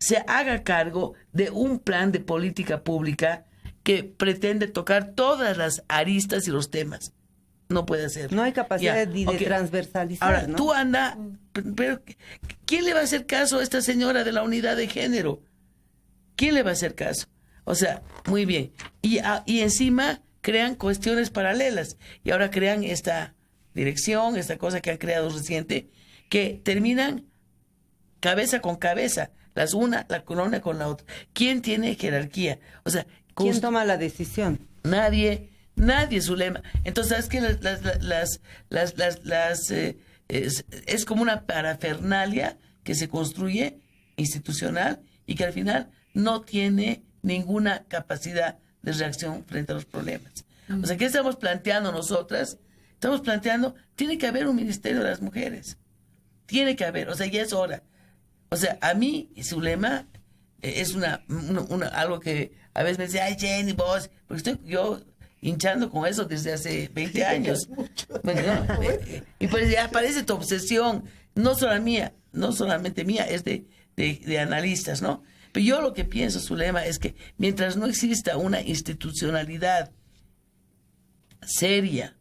se haga cargo de un plan de política pública que pretende tocar todas las aristas y los temas? No puede ser. No hay capacidad de transversalizar. Ahora, ¿no? tú pero ¿quién le va a hacer caso a esta señora de la unidad de género? ¿Quién le va a hacer caso? O sea, muy bien. Y encima crean cuestiones paralelas. Y ahora crean esta dirección, esta cosa que han creado reciente, que terminan cabeza con cabeza. Una con la otra. ¿Quién tiene jerarquía? O sea, ¿quién toma la decisión? Nadie, Zulema. Entonces, ¿sabes qué? Es como una parafernalia que se construye institucional y que al final no tiene ninguna capacidad de reacción frente a los problemas. O sea, ¿qué estamos planteando nosotras? Estamos planteando, tiene que haber un Ministerio de las Mujeres. Tiene que haber, o sea, ya es hora. O sea, a mí, Zulema, es algo que a veces me dice, ay, Jenny, vos, porque estoy yo hinchando con eso desde hace 20 años. Y pues ya parece tu obsesión, no solamente mía, es de analistas, ¿no? Pero yo lo que pienso, Zulema, es que mientras no exista una institucionalidad seria,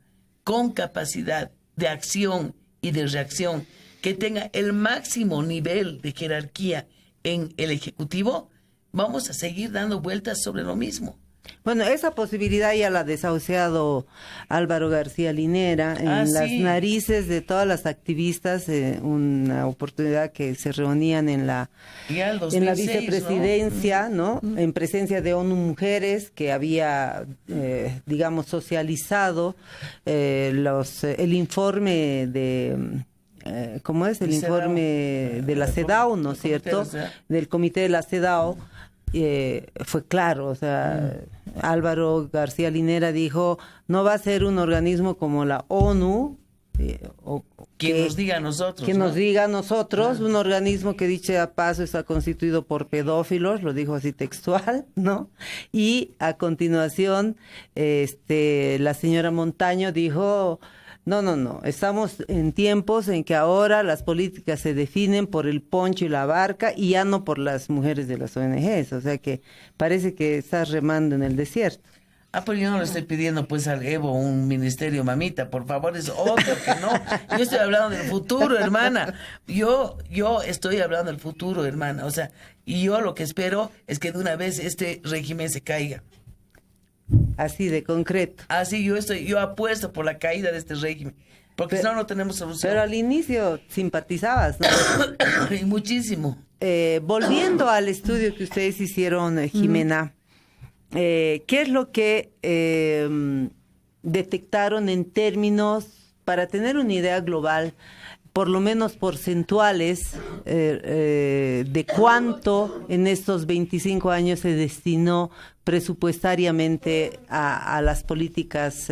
con capacidad de acción y de reacción, que tenga el máximo nivel de jerarquía en el Ejecutivo, vamos a seguir dando vueltas sobre lo mismo. Bueno, esa posibilidad ya la ha desahuciado Álvaro García Linera en las narices de todas las activistas, una oportunidad que se reunían en la 2006, en la vicepresidencia, ¿no? En presencia de ONU Mujeres, que había, digamos, socializado el informe de... ¿cómo es? El informe de la CEDAW, ¿no es cierto? Del comité de la CEDAW. Fue claro, o sea, Álvaro García Linera dijo, no va a ser un organismo como la ONU, que nos diga a nosotros, que nos diga a nosotros, un organismo que, dicho a paso, está constituido por pedófilos, lo dijo así textual, ¿no? Y a continuación, la señora Montaño dijo... No, estamos en tiempos en que ahora las políticas se definen por el poncho y la barca y ya no por las mujeres de las ONGs, o sea que parece que estás remando en el desierto. Pero yo no le estoy pidiendo pues al Evo un ministerio, mamita, por favor, es obvio que no. Yo estoy hablando del futuro, hermana. Yo estoy hablando del futuro, hermana, o sea, y yo lo que espero es que de una vez este régimen se caiga. Así de concreto. Así yo apuesto por la caída de este régimen, porque si no tenemos solución. Pero al inicio simpatizabas, ¿no? Y muchísimo. Volviendo al estudio que ustedes hicieron, Jimena, ¿qué es lo que detectaron en términos, para tener una idea global, por lo menos porcentuales, de cuánto en estos 25 años se destinó presupuestariamente a las políticas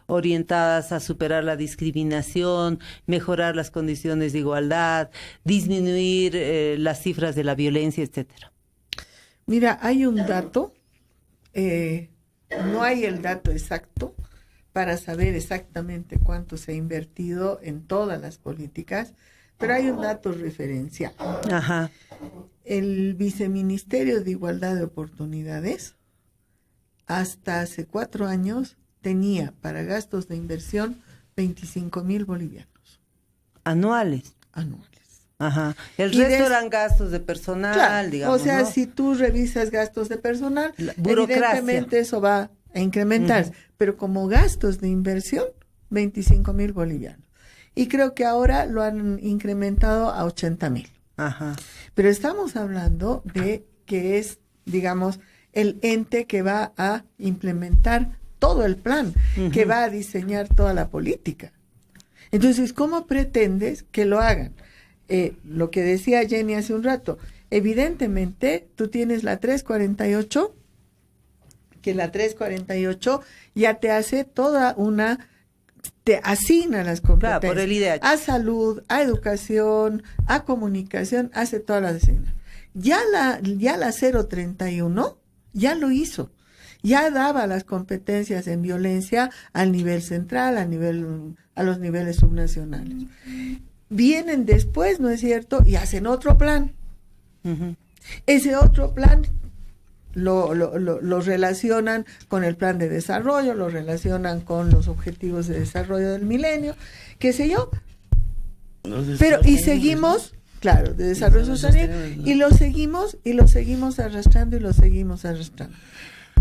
orientadas a superar la discriminación, mejorar las condiciones de igualdad, disminuir las cifras de la violencia, etcétera? Mira, hay un dato, no hay el dato exacto para saber exactamente cuánto se ha invertido en todas las políticas, pero hay un dato referencial. Ajá. El Viceministerio de Igualdad de Oportunidades hasta hace 4 años tenía para gastos de inversión 25,000 bolivianos. ¿Anuales? Anuales. Ajá. El resto eran gastos de personal, claro, digamos, o sea, ¿no? Si tú revisas gastos de personal, burocracia. Evidentemente eso va a incrementarse, pero como gastos de inversión, 25,000 bolivianos. Y creo que ahora lo han incrementado a 80,000. Ajá. Pero estamos hablando de que es, digamos, el ente que va a implementar todo el plan, que va a diseñar toda la política. Entonces, ¿cómo pretendes que lo hagan? Lo que decía Jenny hace un rato, evidentemente tú tienes la 348, que la 348 ya te hace toda te asigna las competencias. Claro, por el IDH. A salud, a educación, a comunicación, hace todas las asignaciones. Ya la 031 ya lo hizo. Ya daba las competencias en violencia al nivel central, a los niveles subnacionales. Vienen después, ¿no es cierto? Y hacen otro plan. Uh-huh. Ese otro plan lo relacionan con el plan de desarrollo, lo relacionan con los objetivos de desarrollo del milenio, qué sé yo. Pero, y seguimos, claro, de desarrollo sostenible, y lo seguimos arrastrando.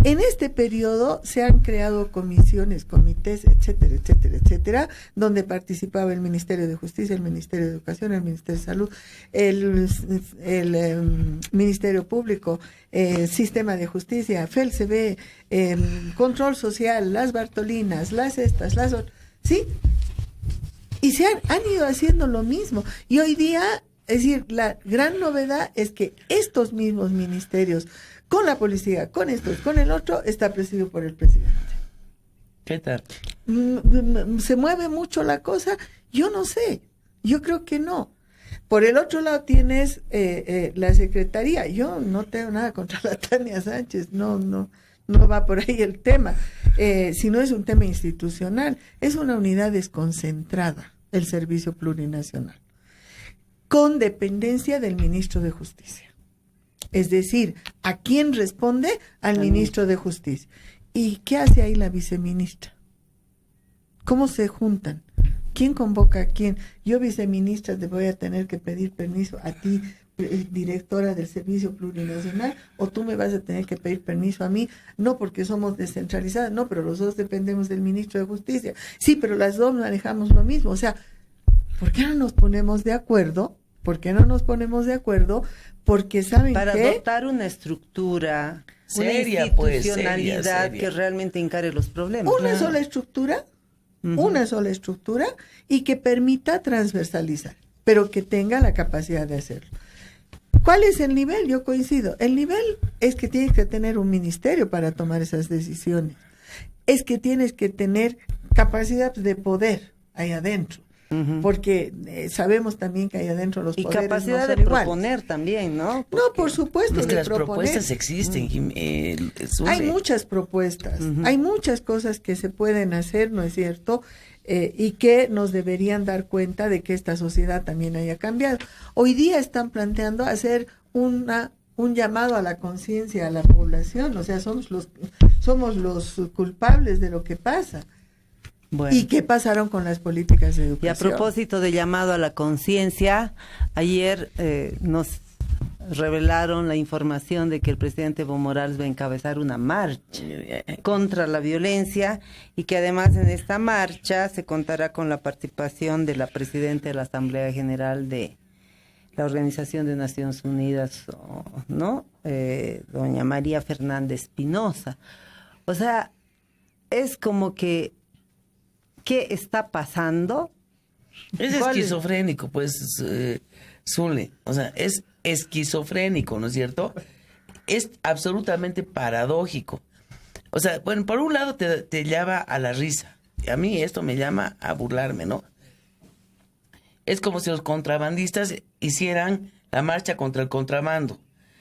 En este periodo se han creado comisiones, comités, etcétera, donde participaba el Ministerio de Justicia, el Ministerio de Educación, el Ministerio de Salud, el Ministerio Público, Sistema de Justicia, FELCB, Control Social, las Bartolinas, ¿sí? Y se han ido haciendo lo mismo. Y hoy día, es decir, la gran novedad es que estos mismos ministerios, con la policía, con estos, con el otro, está presidido por el presidente. ¿Qué tal? ¿Se mueve mucho la cosa? Yo no sé, yo creo que no. Por el otro lado tienes la secretaría. Yo no tengo nada contra la Tania Sánchez, no va por ahí el tema. Si no es un tema institucional, es una unidad desconcentrada, el Servicio Plurinacional, con dependencia del Ministro de Justicia. Es decir, ¿a quién responde? Al ministro de Justicia. ¿Y qué hace ahí la viceministra? ¿Cómo se juntan? ¿Quién convoca a quién? Yo, viceministra, te voy a tener que pedir permiso a ti directora del Servicio Plurinacional, o tú me vas a tener que pedir permiso a mí, no porque somos descentralizadas, no, pero los dos dependemos del ministro de Justicia. Sí, pero las dos manejamos lo mismo. O sea, ¿por qué no nos ponemos de acuerdo? ¿Por qué no nos ponemos de acuerdo? Porque saben para que adoptar una estructura, Seria, una pues, institucionalidad seria. que realmente encare los problemas. una sola estructura, una sola estructura, y que permita transversalizar, pero que tenga la capacidad de hacerlo. ¿Cuál es el nivel? Yo coincido. El nivel es que tienes que tener un ministerio para tomar esas decisiones. Es que tienes que tener capacidad de poder ahí adentro. Porque sabemos también que ahí adentro los y poderes capacidad no son de iguales. proponer también, ¿no? No, por supuesto. Es que de las proponer. propuestas existen. Susi. Hay muchas propuestas, hay muchas cosas que se pueden hacer, ¿no es cierto? Y que nos deberían dar cuenta de que esta sociedad también haya cambiado. Hoy día están planteando hacer un llamado a la conciencia a la población, o sea, somos los culpables de lo que pasa. Bueno. ¿Y qué pasaron con las políticas de Y a educación? propósito de llamado a la conciencia, ayer nos revelaron la información de que el presidente Evo Morales va a encabezar una marcha contra la violencia y que además en esta marcha se contará con la participación de la presidenta de la Asamblea General de la Organización de Naciones Unidas, ¿no? Doña María Fernández Espinosa. O sea, es como que ¿qué está pasando? Es esquizofrénico, pues, Zule. O sea, es esquizofrénico, ¿no es cierto? Es absolutamente paradójico. O sea, bueno, por un lado te llama a la risa. A mí esto me llama a burlarme, ¿no? Es como si los contrabandistas hicieran la marcha contra el contrabando.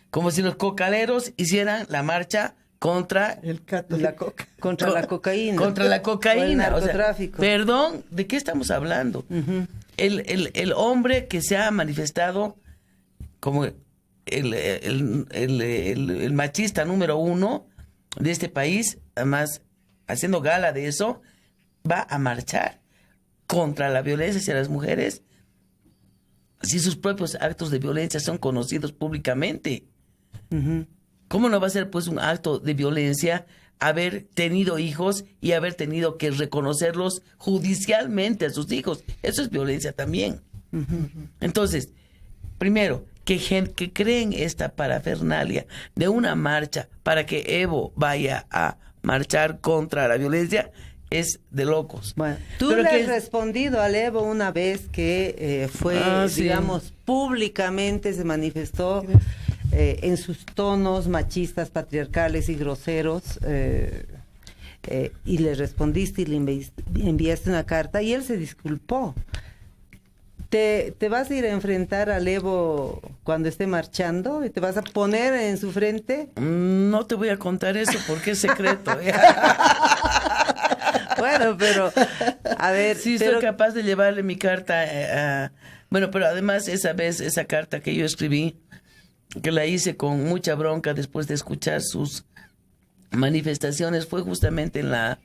Como si los cocaleros hicieran la marcha contra contra la cocaína. Contra la cocaína. O el O narcotráfico. sea, perdón, ¿de qué estamos hablando? El hombre que se ha manifestado como el machista número 1 de este país, además haciendo gala de eso, va a marchar contra la violencia hacia las mujeres si sus propios actos de violencia son conocidos públicamente. ¿Cómo no va a ser pues un acto de violencia haber tenido hijos y haber tenido que reconocerlos judicialmente a sus hijos? Eso es violencia también. Entonces, primero, que creen esta parafernalia de una marcha para que Evo vaya a marchar contra la violencia es de locos. Bueno, tú Pero le que has respondido al Evo una vez que fue, sí, digamos, públicamente se manifestó en sus tonos machistas, patriarcales y groseros, y le respondiste y le enviaste una carta y él se disculpó. ¿Te vas a ir a enfrentar al Evo cuando esté marchando y te vas a poner en su frente? No te voy a contar eso porque es secreto. Bueno, pero a ver, sí, pero soy capaz de llevarle mi carta bueno, pero además esa carta que yo escribí, que la hice con mucha bronca después de escuchar sus manifestaciones, fue justamente en la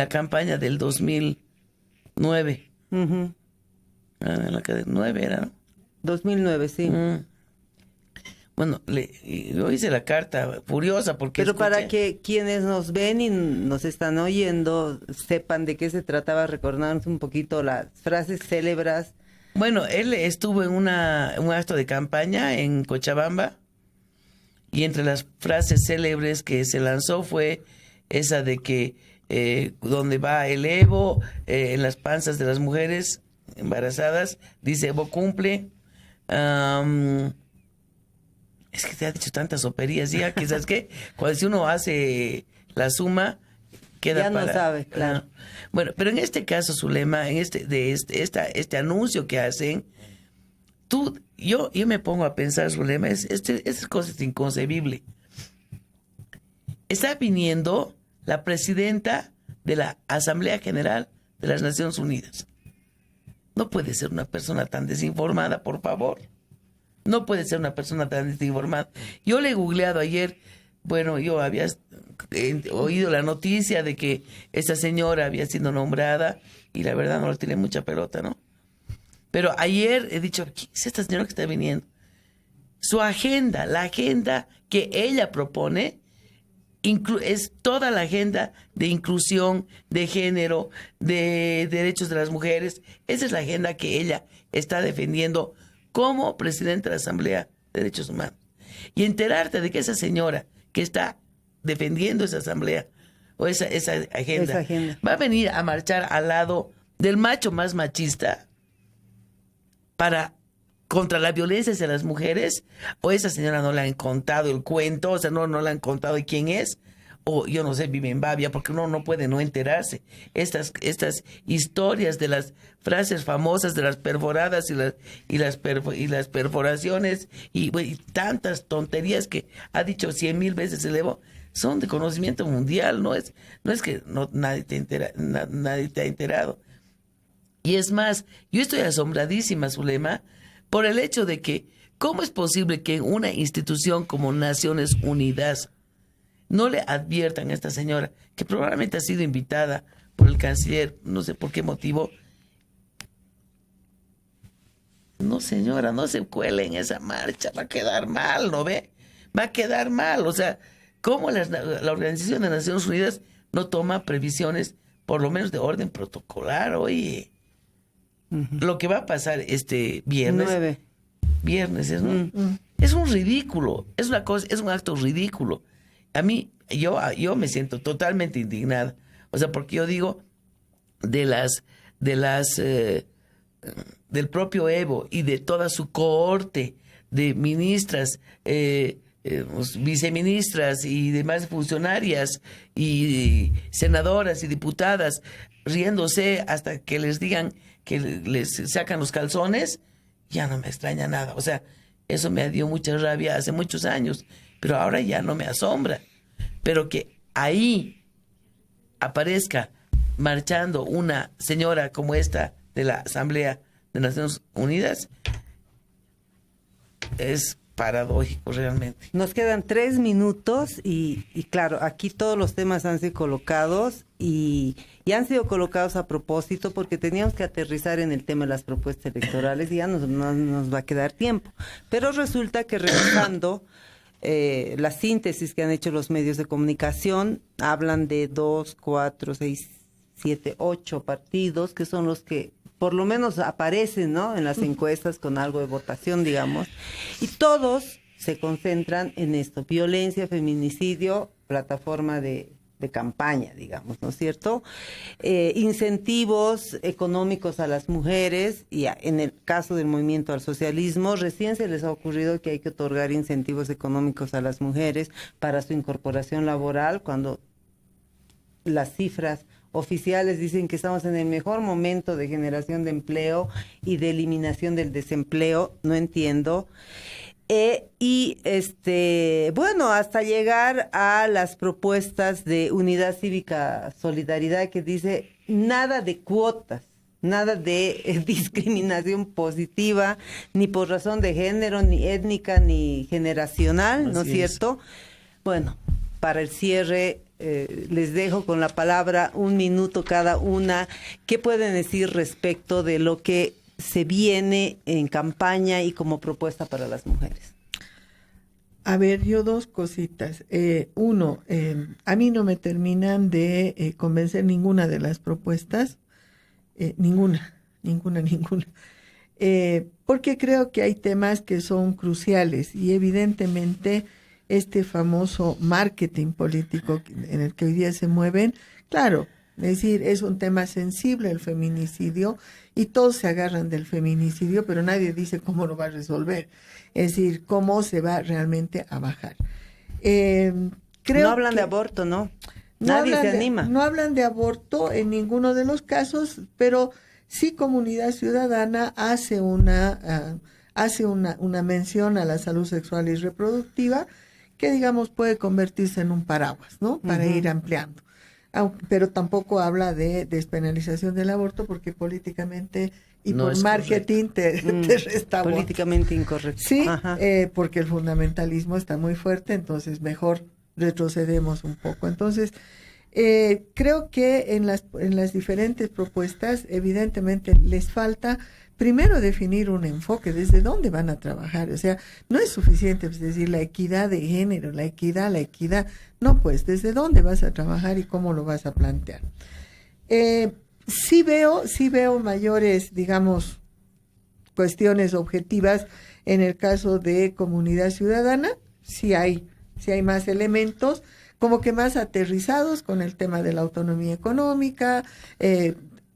campaña del 2009. En la que 9 era, ¿no? 2009, sí. Bueno, yo hice la carta furiosa porque Pero escuché. para que quienes nos ven y nos están oyendo sepan de qué se trataba, recordarnos un poquito las frases célebres. Bueno, él estuvo en un acto de campaña en Cochabamba y entre las frases célebres que se lanzó fue esa de que donde va el Evo, en las panzas de las mujeres embarazadas, dice Evo cumple. Es que te ha dicho tantas operías ya, que sabes qué, cuando si uno hace la suma, queda ya no sabe, claro. Bueno, pero en este caso, Zulema, en este anuncio que hacen, yo me pongo a pensar, Zulema, esta cosa es inconcebible. Está viniendo la presidenta de la Asamblea General de las Naciones Unidas. No puede ser una persona tan desinformada, por favor. No puede ser una persona tan desinformada. Yo le he googleado ayer, bueno, yo había oído la noticia de que esta señora había sido nombrada y la verdad no le tiré mucha pelota, ¿no? Pero ayer he dicho, ¿quién es esta señora que está viniendo? su agenda, la agenda que ella propone, es toda la agenda de inclusión, de género, de derechos de las mujeres. Esa es la agenda que ella está defendiendo como presidenta de la Asamblea de Derechos Humanos. Y enterarte de que esa señora que está defendiendo esa asamblea o esa agenda va a venir a marchar al lado del macho más machista contra la violencia hacia las mujeres, o esa señora no le han contado el cuento, o sea, no le han contado de quién es, o yo no sé, vive en Babia, porque uno no puede no enterarse. Estas historias de las frases famosas de las perforadas y las perforaciones y tantas tonterías que ha dicho 100,000 veces el Evo, son de conocimiento mundial, no es que nadie te ha enterado. Y es más, yo estoy asombradísima, Zulema, por el hecho de que, ¿cómo es posible que en una institución como Naciones Unidas no le adviertan a esta señora, que probablemente ha sido invitada por el canciller, no sé por qué motivo? No, señora, no se cuele en esa marcha, va a quedar mal, ¿no ve? Va a quedar mal, o sea, ¿cómo la Organización de Naciones Unidas no toma previsiones, por lo menos de orden protocolar? Oye, lo que va a pasar este viernes. 9. Viernes, ¿no? Es un ridículo, es un acto ridículo. A mí, yo me siento totalmente indignada. O sea, porque yo digo, del propio Evo y de toda su cohorte de ministras, viceministras y demás funcionarias y senadoras y diputadas riéndose hasta que les digan que les sacan los calzones, ya no me extraña nada. O sea, eso me dio mucha rabia hace muchos años, pero ahora ya no me asombra. Pero que ahí aparezca marchando una señora como esta de la Asamblea de Naciones Unidas es paradójico realmente. Nos quedan 3 minutos y claro, aquí todos los temas han sido colocados y han sido colocados a propósito porque teníamos que aterrizar en el tema de las propuestas electorales y ya no nos va a quedar tiempo. Pero resulta que revisando la síntesis que han hecho los medios de comunicación, hablan de 2, 4, 6, 7, 8 partidos que son los que por lo menos aparecen, ¿no?, en las encuestas con algo de votación, digamos, y todos se concentran en esto: violencia, feminicidio, plataforma de campaña, digamos, ¿no es cierto? Incentivos económicos a las mujeres, y en el caso del movimiento al socialismo, recién se les ha ocurrido que hay que otorgar incentivos económicos a las mujeres para su incorporación laboral, cuando las cifras oficiales dicen que estamos en el mejor momento de generación de empleo y de eliminación del desempleo. No entiendo. Bueno, hasta llegar a las propuestas de Unidad Cívica Solidaridad, que dice nada de cuotas, nada de discriminación positiva, ni por razón de género, ni étnica, ni generacional, ¿no es cierto? Bueno, para el cierre, les dejo con la palabra 1 minuto cada una. ¿Qué pueden decir respecto de lo que se viene en campaña y como propuesta para las mujeres? A ver, yo 2 cositas. Uno, a mí no me terminan de convencer ninguna de las propuestas, ninguna. Porque creo que hay temas que son cruciales y evidentemente este famoso marketing político en el que hoy día se mueven, claro, es decir, es un tema sensible el feminicidio y todos se agarran del feminicidio, pero nadie dice cómo lo va a resolver, es decir, cómo se va realmente a bajar. No hablan de aborto, ¿no? Nadie se anima. No hablan de aborto en ninguno de los casos, pero sí Comunidad Ciudadana hace una mención a la salud sexual y reproductiva, que digamos puede convertirse en un paraguas, ¿no? Para ir ampliando. Pero tampoco habla de despenalización del aborto porque políticamente y no por marketing te resta aborto. Políticamente incorrecto. Sí, porque el fundamentalismo está muy fuerte, entonces mejor retrocedemos un poco. Entonces, Creo que en las diferentes propuestas, evidentemente, les falta primero definir un enfoque, desde dónde van a trabajar. O sea, no es suficiente pues, decir la equidad de género, la equidad. No, pues, desde dónde vas a trabajar y cómo lo vas a plantear. Sí veo mayores, digamos, cuestiones objetivas en el caso de comunidad ciudadana. Sí hay más elementos, como que más aterrizados con el tema de la autonomía económica,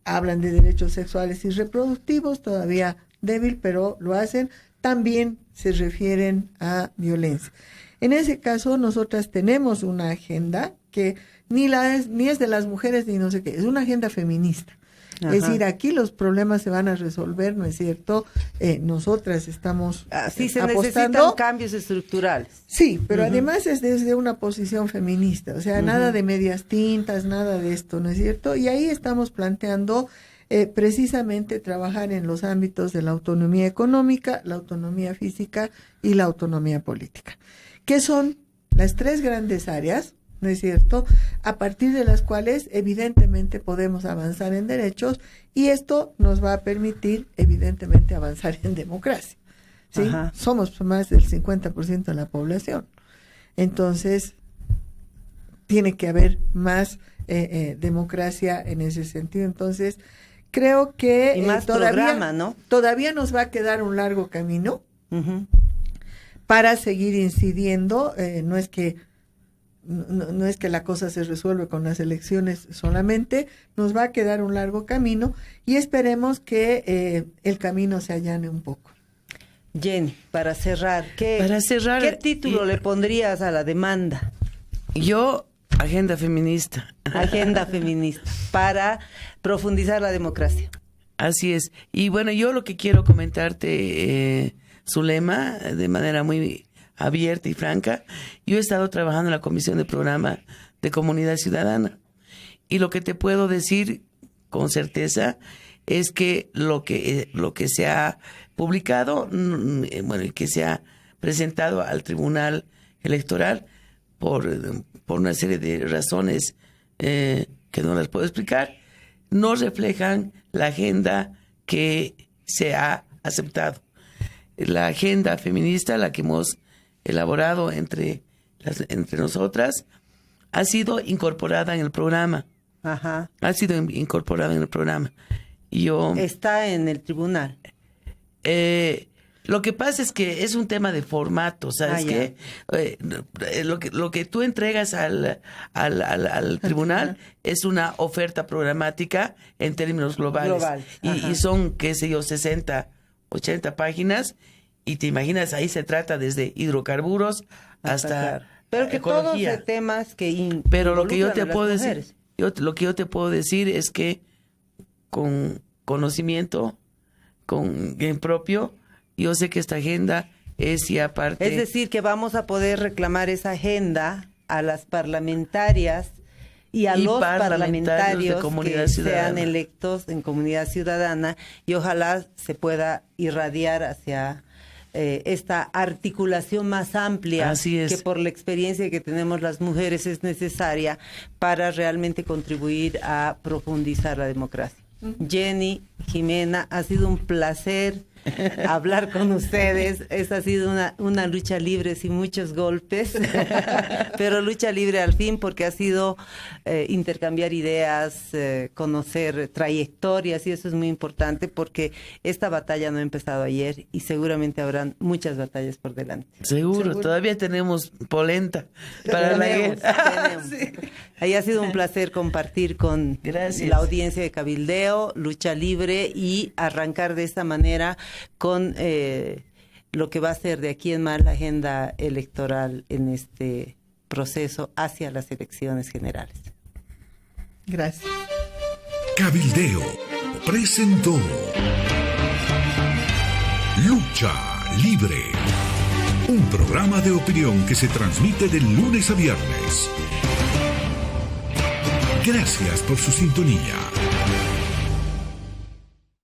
hablan de derechos sexuales y reproductivos, todavía débil, pero lo hacen. También se refieren a violencia. En ese caso, nosotras tenemos una agenda que ni es de las mujeres ni no sé qué, es una agenda feminista. Ajá. Es decir, aquí los problemas se van a resolver, ¿no es cierto? Nosotras estamos sí se apostando. Necesitan cambios estructurales. Sí, pero además es desde una posición feminista, o sea, nada de medias tintas, nada de esto, ¿no es cierto? Y ahí estamos planteando precisamente trabajar en los ámbitos de la autonomía económica, la autonomía física y la autonomía política, que son las tres grandes áreas, ¿no es cierto?, a partir de las cuales evidentemente podemos avanzar en derechos, y esto nos va a permitir evidentemente avanzar en democracia, ¿sí? Ajá. Somos más del 50% de la población, entonces tiene que haber más democracia en ese sentido. Entonces creo que y más programa, ¿no? Todavía nos va a quedar un largo camino para seguir incidiendo. No es que la cosa se resuelve con las elecciones solamente, nos va a quedar un largo camino y esperemos que el camino se allane un poco. Jenny, para cerrar, ¿qué título le pondrías a la demanda? Yo, agenda feminista. Agenda feminista, para profundizar la democracia. Así es. Y bueno, yo lo que quiero comentarte, Zulema, de manera muy abierta y franca, yo he estado trabajando en la Comisión de Programa de Comunidad Ciudadana, y lo que te puedo decir con certeza es que lo que se ha publicado, bueno, y que se ha presentado al Tribunal Electoral por una serie de razones que no las puedo explicar, no reflejan la agenda que se ha aceptado. La agenda feminista, la que hemos elaborado entre nosotras, ha sido incorporada en el programa. Ajá. Ha sido incorporada en el programa. Está en el tribunal. Lo que pasa es que es un tema de formato, ¿sabes qué? Lo que tú entregas al tribunal es una oferta programática en términos globales. Y son, qué sé yo, 60, 80 páginas. Y te imaginas, ahí se trata desde hidrocarburos hasta pero que ecología. Todos los temas que pero lo que yo te puedo decir, lo que yo te puedo decir es que con conocimiento, con bien propio, yo sé que esta agenda es y aparte. Es decir, que vamos a poder reclamar esa agenda a las parlamentarias y a los parlamentarios que sean electos en Comunidad Ciudadana, y ojalá se pueda irradiar hacia esta articulación más amplia que por la experiencia que tenemos las mujeres es necesaria para realmente contribuir a profundizar la democracia. Jenny, Jimena, ha sido un placer hablar con ustedes. Esta ha sido una lucha libre sin muchos golpes, pero lucha libre al fin, porque ha sido intercambiar ideas, conocer trayectorias, y eso es muy importante porque esta batalla no ha empezado ayer y seguramente habrán muchas batallas por delante. Seguro. Todavía tenemos polenta para la guerra. Sí. Ahí ha sido un placer compartir con la audiencia de Cabildeo, Lucha Libre, y arrancar de esta manera con lo que va a ser de aquí en más la agenda electoral en este proceso hacia las elecciones generales. Gracias. Cabildeo presentó Lucha Libre, un programa de opinión que se transmite de lunes a viernes. Gracias por su sintonía.